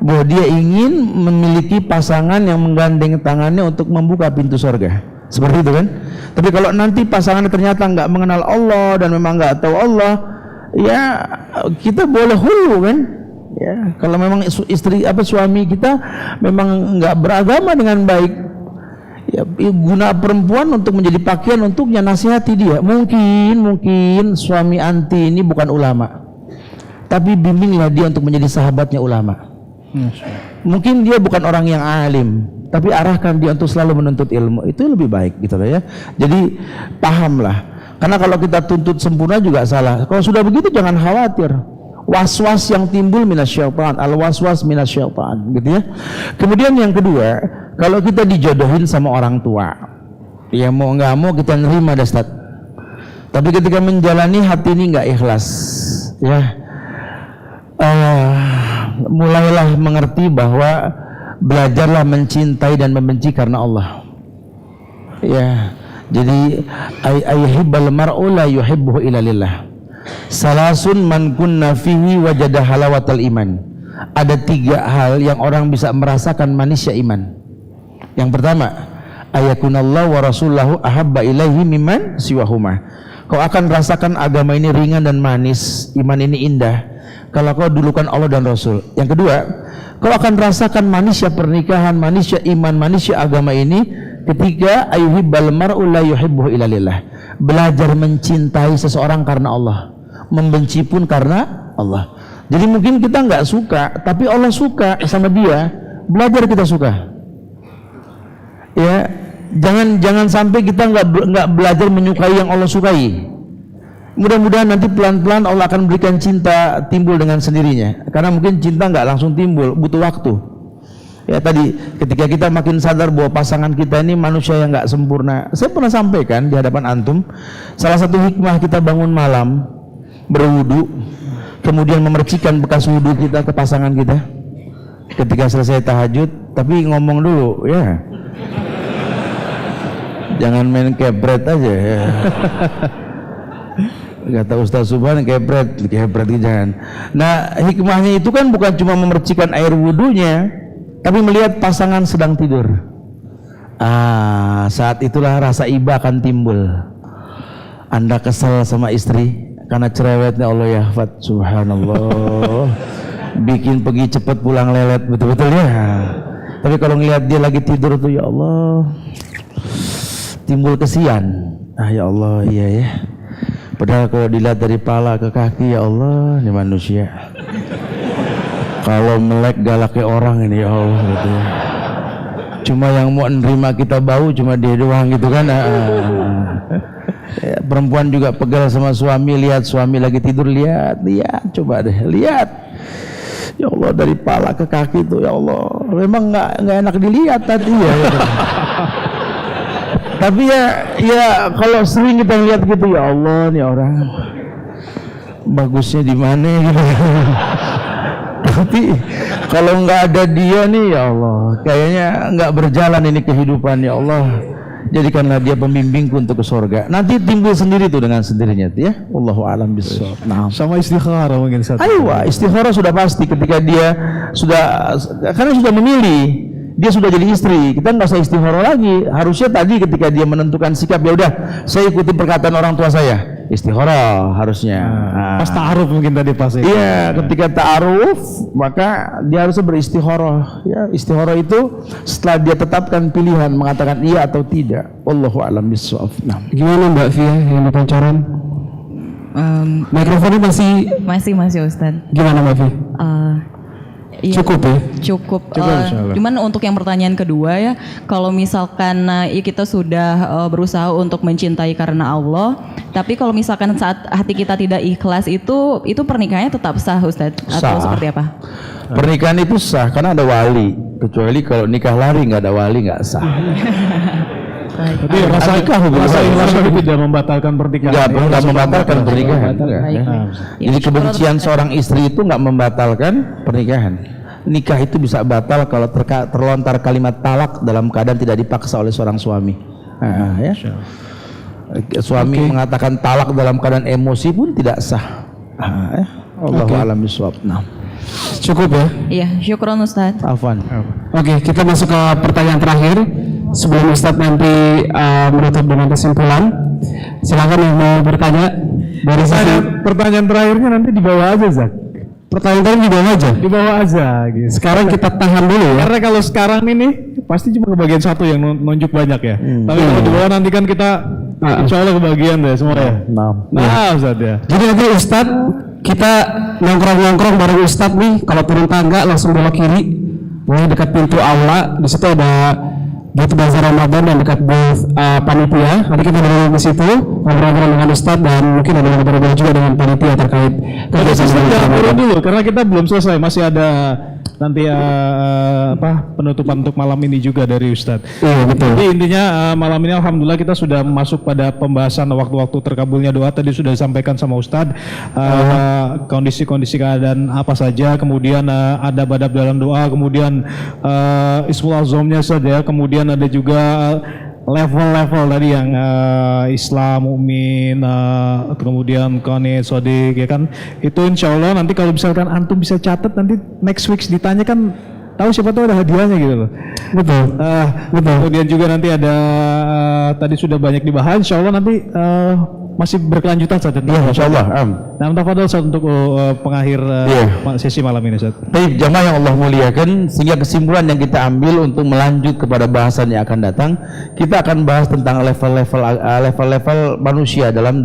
bahwa dia ingin memiliki pasangan yang menggandeng tangannya untuk membuka pintu surga, seperti itu kan. Tapi kalau nanti pasangannya ternyata nggak mengenal Allah dan memang nggak tahu Allah, ya kita boleh hulu kan. Ya, kalau memang suami kita memang nggak beragama dengan baik, ya guna perempuan untuk menjadi pakaian untuknya, nasihati dia. Mungkin suami anti ini bukan ulama, tapi bimbinglah dia untuk menjadi sahabatnya ulama. Mungkin dia bukan orang yang alim, tapi arahkan dia untuk selalu menuntut ilmu, itu lebih baik gitu loh ya. Jadi pahamlah, karena kalau kita tuntut sempurna juga salah. Kalau sudah begitu jangan khawatir, was-was yang timbul minasyaitan, al-waswas minasyaitan gitu ya. Kemudian yang kedua, kalau kita dijodohin sama orang tua, ya mau nggak mau kita nerima Ustaz. Tapi ketika menjalani hati ini nggak ikhlas ya, mulailah mengerti bahwa belajarlah mencintai dan membenci karena Allah. Ya, jadi ayyuhibbal mar'u la yuhibbuhu illa lillah. Salasun man kunna fihi wajada halawatal iman. Ada 3 hal yang orang bisa merasakan manisnya iman. Yang pertama, ayakunallahu wa rasulahu ahabba ilaihi mimman siwahuma. Kau akan rasakan agama ini ringan dan manis, iman ini indah kalau kau dulukan Allah dan Rasul. Yang kedua, kau akan rasakan manisnya pernikahan, manisnya iman, manisnya agama ini ketika ayyuhibbal mar'u la yuhibbuhu illa lillah. Belajar mencintai seseorang karena Allah, membenci pun karena Allah. Jadi mungkin kita nggak suka, tapi Allah suka sama dia, belajar kita suka. Ya, jangan sampai kita nggak belajar menyukai yang Allah sukai. Mudah-mudahan nanti pelan-pelan Allah akan berikan cinta timbul dengan sendirinya. Karena mungkin cinta nggak langsung timbul, butuh waktu. Ya tadi ketika kita makin sadar bahwa pasangan kita ini manusia yang nggak sempurna. Saya pernah sampaikan di hadapan antum, salah satu hikmah kita bangun malam, berwudu, kemudian memercikan bekas wudu kita ke pasangan kita ketika selesai tahajud, tapi ngomong dulu ya. Jangan main kebret aja ya. Kata Ustaz Subhan, kebret jangan. Nah, hikmahnya itu kan bukan cuma memercikan air wudunya, tapi melihat pasangan sedang tidur. Saat itulah rasa iba akan timbul. Anda kesal sama istri karena cerewetnya Allah ya Fat, subhanallah. Bikin pergi cepat pulang lelet, betul-betul ya. Tapi kalau ngelihat dia lagi tidur tuh, ya Allah, timbul kesian. Ya Allah, iya ya. Padahal kalau dilihat dari pala ke kaki, ya Allah, ini manusia. Kalau melek galaknya orang ini, ya Allah, gitu. Cuma yang mau nerima kita bau cuma dia doang gitu kan. Ya, perempuan juga pegal sama suami, lihat suami lagi tidur, lihat, coba deh, lihat. Ya Allah, dari pala ke kaki itu, ya Allah, memang nggak enak dilihat tadi ya. Gitu. Tapi ya kalau sering kita lihat gitu, ya Allah, nih orang bagusnya di mana gitu. Tapi kalau nggak ada dia nih, ya Allah, kayaknya nggak berjalan ini kehidupan, ya Allah. Jadikanlah dia pembimbingku untuk ke surga. Nanti timbul sendiri tuh dengan sendirinya tuh ya. Wallahu a'lam bishawab. Nah, sama istikharah mungkin satu. Aywa, istikharah sudah pasti ketika dia karena sudah memilih, dia sudah jadi istri, kita nggak usah istikharah lagi. Harusnya tadi ketika dia menentukan sikap, ya udah, saya ikuti perkataan orang tua saya. Istikharah harusnya. Pas ta'aruf mungkin tadi pas ya. Iya, ketika ta'aruf maka dia harus beristikharah. Ya, istikharah itu setelah dia tetapkan pilihan mengatakan iya atau tidak. Wallahu a'lam bishawab. Nah, Gimana Mbak Fia yang di pancoran? Mikrofonnya Masih Ustadz. gimana Mbak Fia? Iya, Cukup ya? Cukup. Cuman untuk yang pertanyaan kedua ya, kalau misalkan ya kita sudah berusaha untuk mencintai karena Allah, tapi kalau misalkan saat hati kita tidak ikhlas itu pernikahannya tetap sah Ustadz atau Sah. seperti apa? pernikahan itu sah karena ada wali. Kecuali kalau nikah lari nggak ada wali nggak sah. Tapi rasa ikhlas itu tidak membatalkan pernikahan. Nggak membatalkan pernikahan. Enggak, Baik, ya. baik. Jadi kebencian seorang istri itu nggak membatalkan pernikahan. Nikah itu bisa batal kalau terlontar kalimat talak dalam keadaan tidak dipaksa oleh seorang suami. Ya. Suami mengatakan talak dalam keadaan emosi pun tidak sah. Ya. Allahu a'lam bishawab. Nah, Cukup ya? Iya, syukron Ustadz. Afwan. Oke, kita masuk ke pertanyaan terakhir sebelum Ustadz nanti menutup dengan kesimpulan. Silakan yang mau bertanya dari sisi. Pertanyaan terakhirnya nanti di bawah aja, Zak. Pertanyaan tadi di bawah aja. Di bawah aja gitu. Sekarang kita tahan dulu ya. Karena kalau sekarang ini pasti cuma kebagian satu yang nunjuk banyak ya. Tapi kalau di bawah nanti kan kita insya Allah kebagian deh semua ya. Nah, Ustaz ya. Jadi nanti Ustadz kita nongkrong bareng Ustadz nih, kalau turun tangga langsung belok kiri, mulai dekat pintu aula, di situ ada Gate Bazar Ramadan dan dekat booth panitia. Nanti kita duduk di situ ngobrol-ngobrol dengan Ustadz dan mungkin ada ngobrol juga dengan panitia terkait kerjasama Jangan turun dulu karena kita belum selesai, masih ada nanti penutupan untuk malam ini juga dari Ustadz. Iya betul. Jadi intinya malam ini alhamdulillah kita sudah masuk pada pembahasan waktu-waktu terkabulnya doa. Tadi sudah disampaikan sama Ustadz kondisi-kondisi keadaan apa saja, kemudian adab-adab dalam doa, kemudian Ismul Azamnya saja, kemudian ada juga level-level tadi yang Islam, mukmin, kemudian qanit, shadiq ya kan. Itu insya Allah nanti kalau misalkan antum bisa catat nanti next week ditanya kan tahu siapa tahu ada hadiahnya gitu loh. Betul. Kemudian juga nanti ada tadi sudah banyak dibahas, insya Allah nanti masih berkelanjutan saja. Iya, insyaallah. Nah, tafadhol Ustaz untuk pengakhir sesi malam ini Ustaz. Baik, jamaah yang Allah muliakan, sehingga kesimpulan yang kita ambil untuk melanjut kepada bahasan yang akan datang, kita akan bahas tentang level-level manusia dalam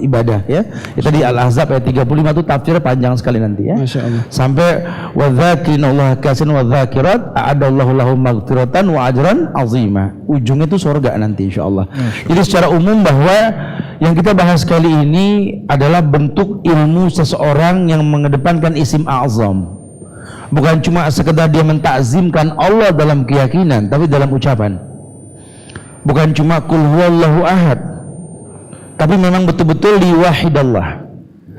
ibadah ya. Itu di Al-Ahzab ayat 35 itu tafsir panjang sekali nanti ya. Masya Allah. Sampai wadzakirinallaha katsiran wadzakirat a'adallahu lahum maghfiratan wa ajran azima. Ujungnya itu surga nanti insyaallah. Jadi secara umum bahwa yang kita bahas kali ini adalah bentuk ilmu seseorang yang mengedepankan isim a'zam. Bukan cuma sekedar dia mentakzimkan Allah dalam keyakinan, tapi dalam ucapan. Bukan cuma qul huwallahu ahad, tapi memang betul-betul liwahidallah.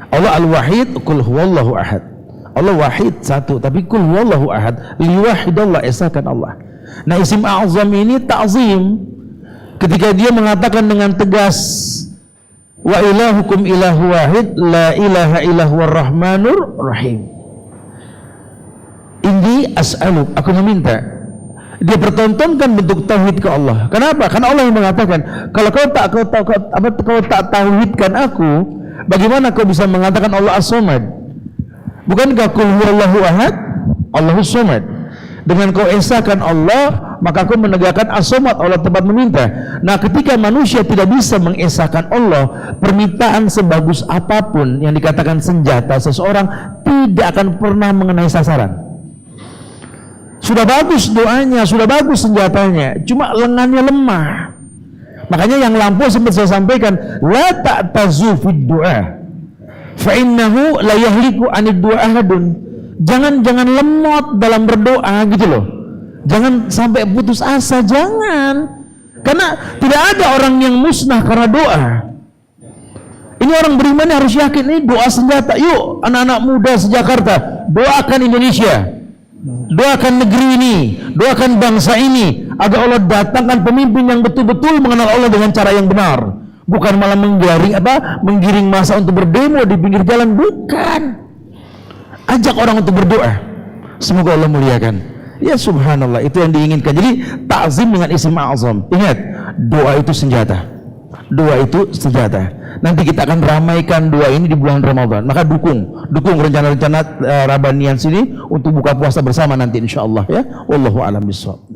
Allah al-wahid, qul huwallahu ahad. Allah wahid satu, tapi qul huwallahu ahad, liwahidallah, esakan Allah. Nah, isim a'zam ini ta'zim. Ketika dia mengatakan dengan tegas, wa ilahukum ilahu wahid la ilaha illahu rahmanur rahim. Ini as'aluk, aku meminta. Dia pertontonkan bentuk tauhid ke Allah. Kenapa? Karena Allah yang mengatakan, kalau kau tak tauhidkan aku, bagaimana kau bisa mengatakan Allah as-samad? Bukankah qul huwallahu ahad, Allahus samad? Dengan kau esakan Allah, maka kau menegakkan as-samad, Allah tempat meminta. Nah, ketika manusia tidak bisa mengesahkan Allah, permintaan sebagus apapun yang dikatakan senjata seseorang tidak akan pernah mengenai sasaran. Sudah bagus doanya, sudah bagus senjatanya, cuma lengannya lemah. Makanya yang lampau sempat saya sampaikan, la ta'tazu fid du'a fa innahu la yahliku anid du'a ahadun. Jangan lemot dalam berdoa gitu loh. Jangan sampai putus asa, jangan. Karena tidak ada orang yang musnah karena doa. Ini orang beriman harus yakin, ini doa senjata. Yuk anak-anak muda seJakarta, doakan Indonesia, doakan negeri ini, doakan bangsa ini, agar Allah datangkan pemimpin yang betul-betul mengenal Allah dengan cara yang benar. Bukan malah menggiring massa untuk berdemo di pinggir jalan, bukan. Ajak orang untuk berdoa. Semoga Allah muliakan. Ya subhanallah, itu yang diinginkan. Jadi ta'zim dengan isim a'zam. Ingat, doa itu senjata. Doa itu senjata. Nanti kita akan ramaikan doa ini di bulan Ramadan. Maka dukung rencana-rencana Rabanians ini untuk buka puasa bersama nanti insyaallah ya. Wallahu a'lam bishawab.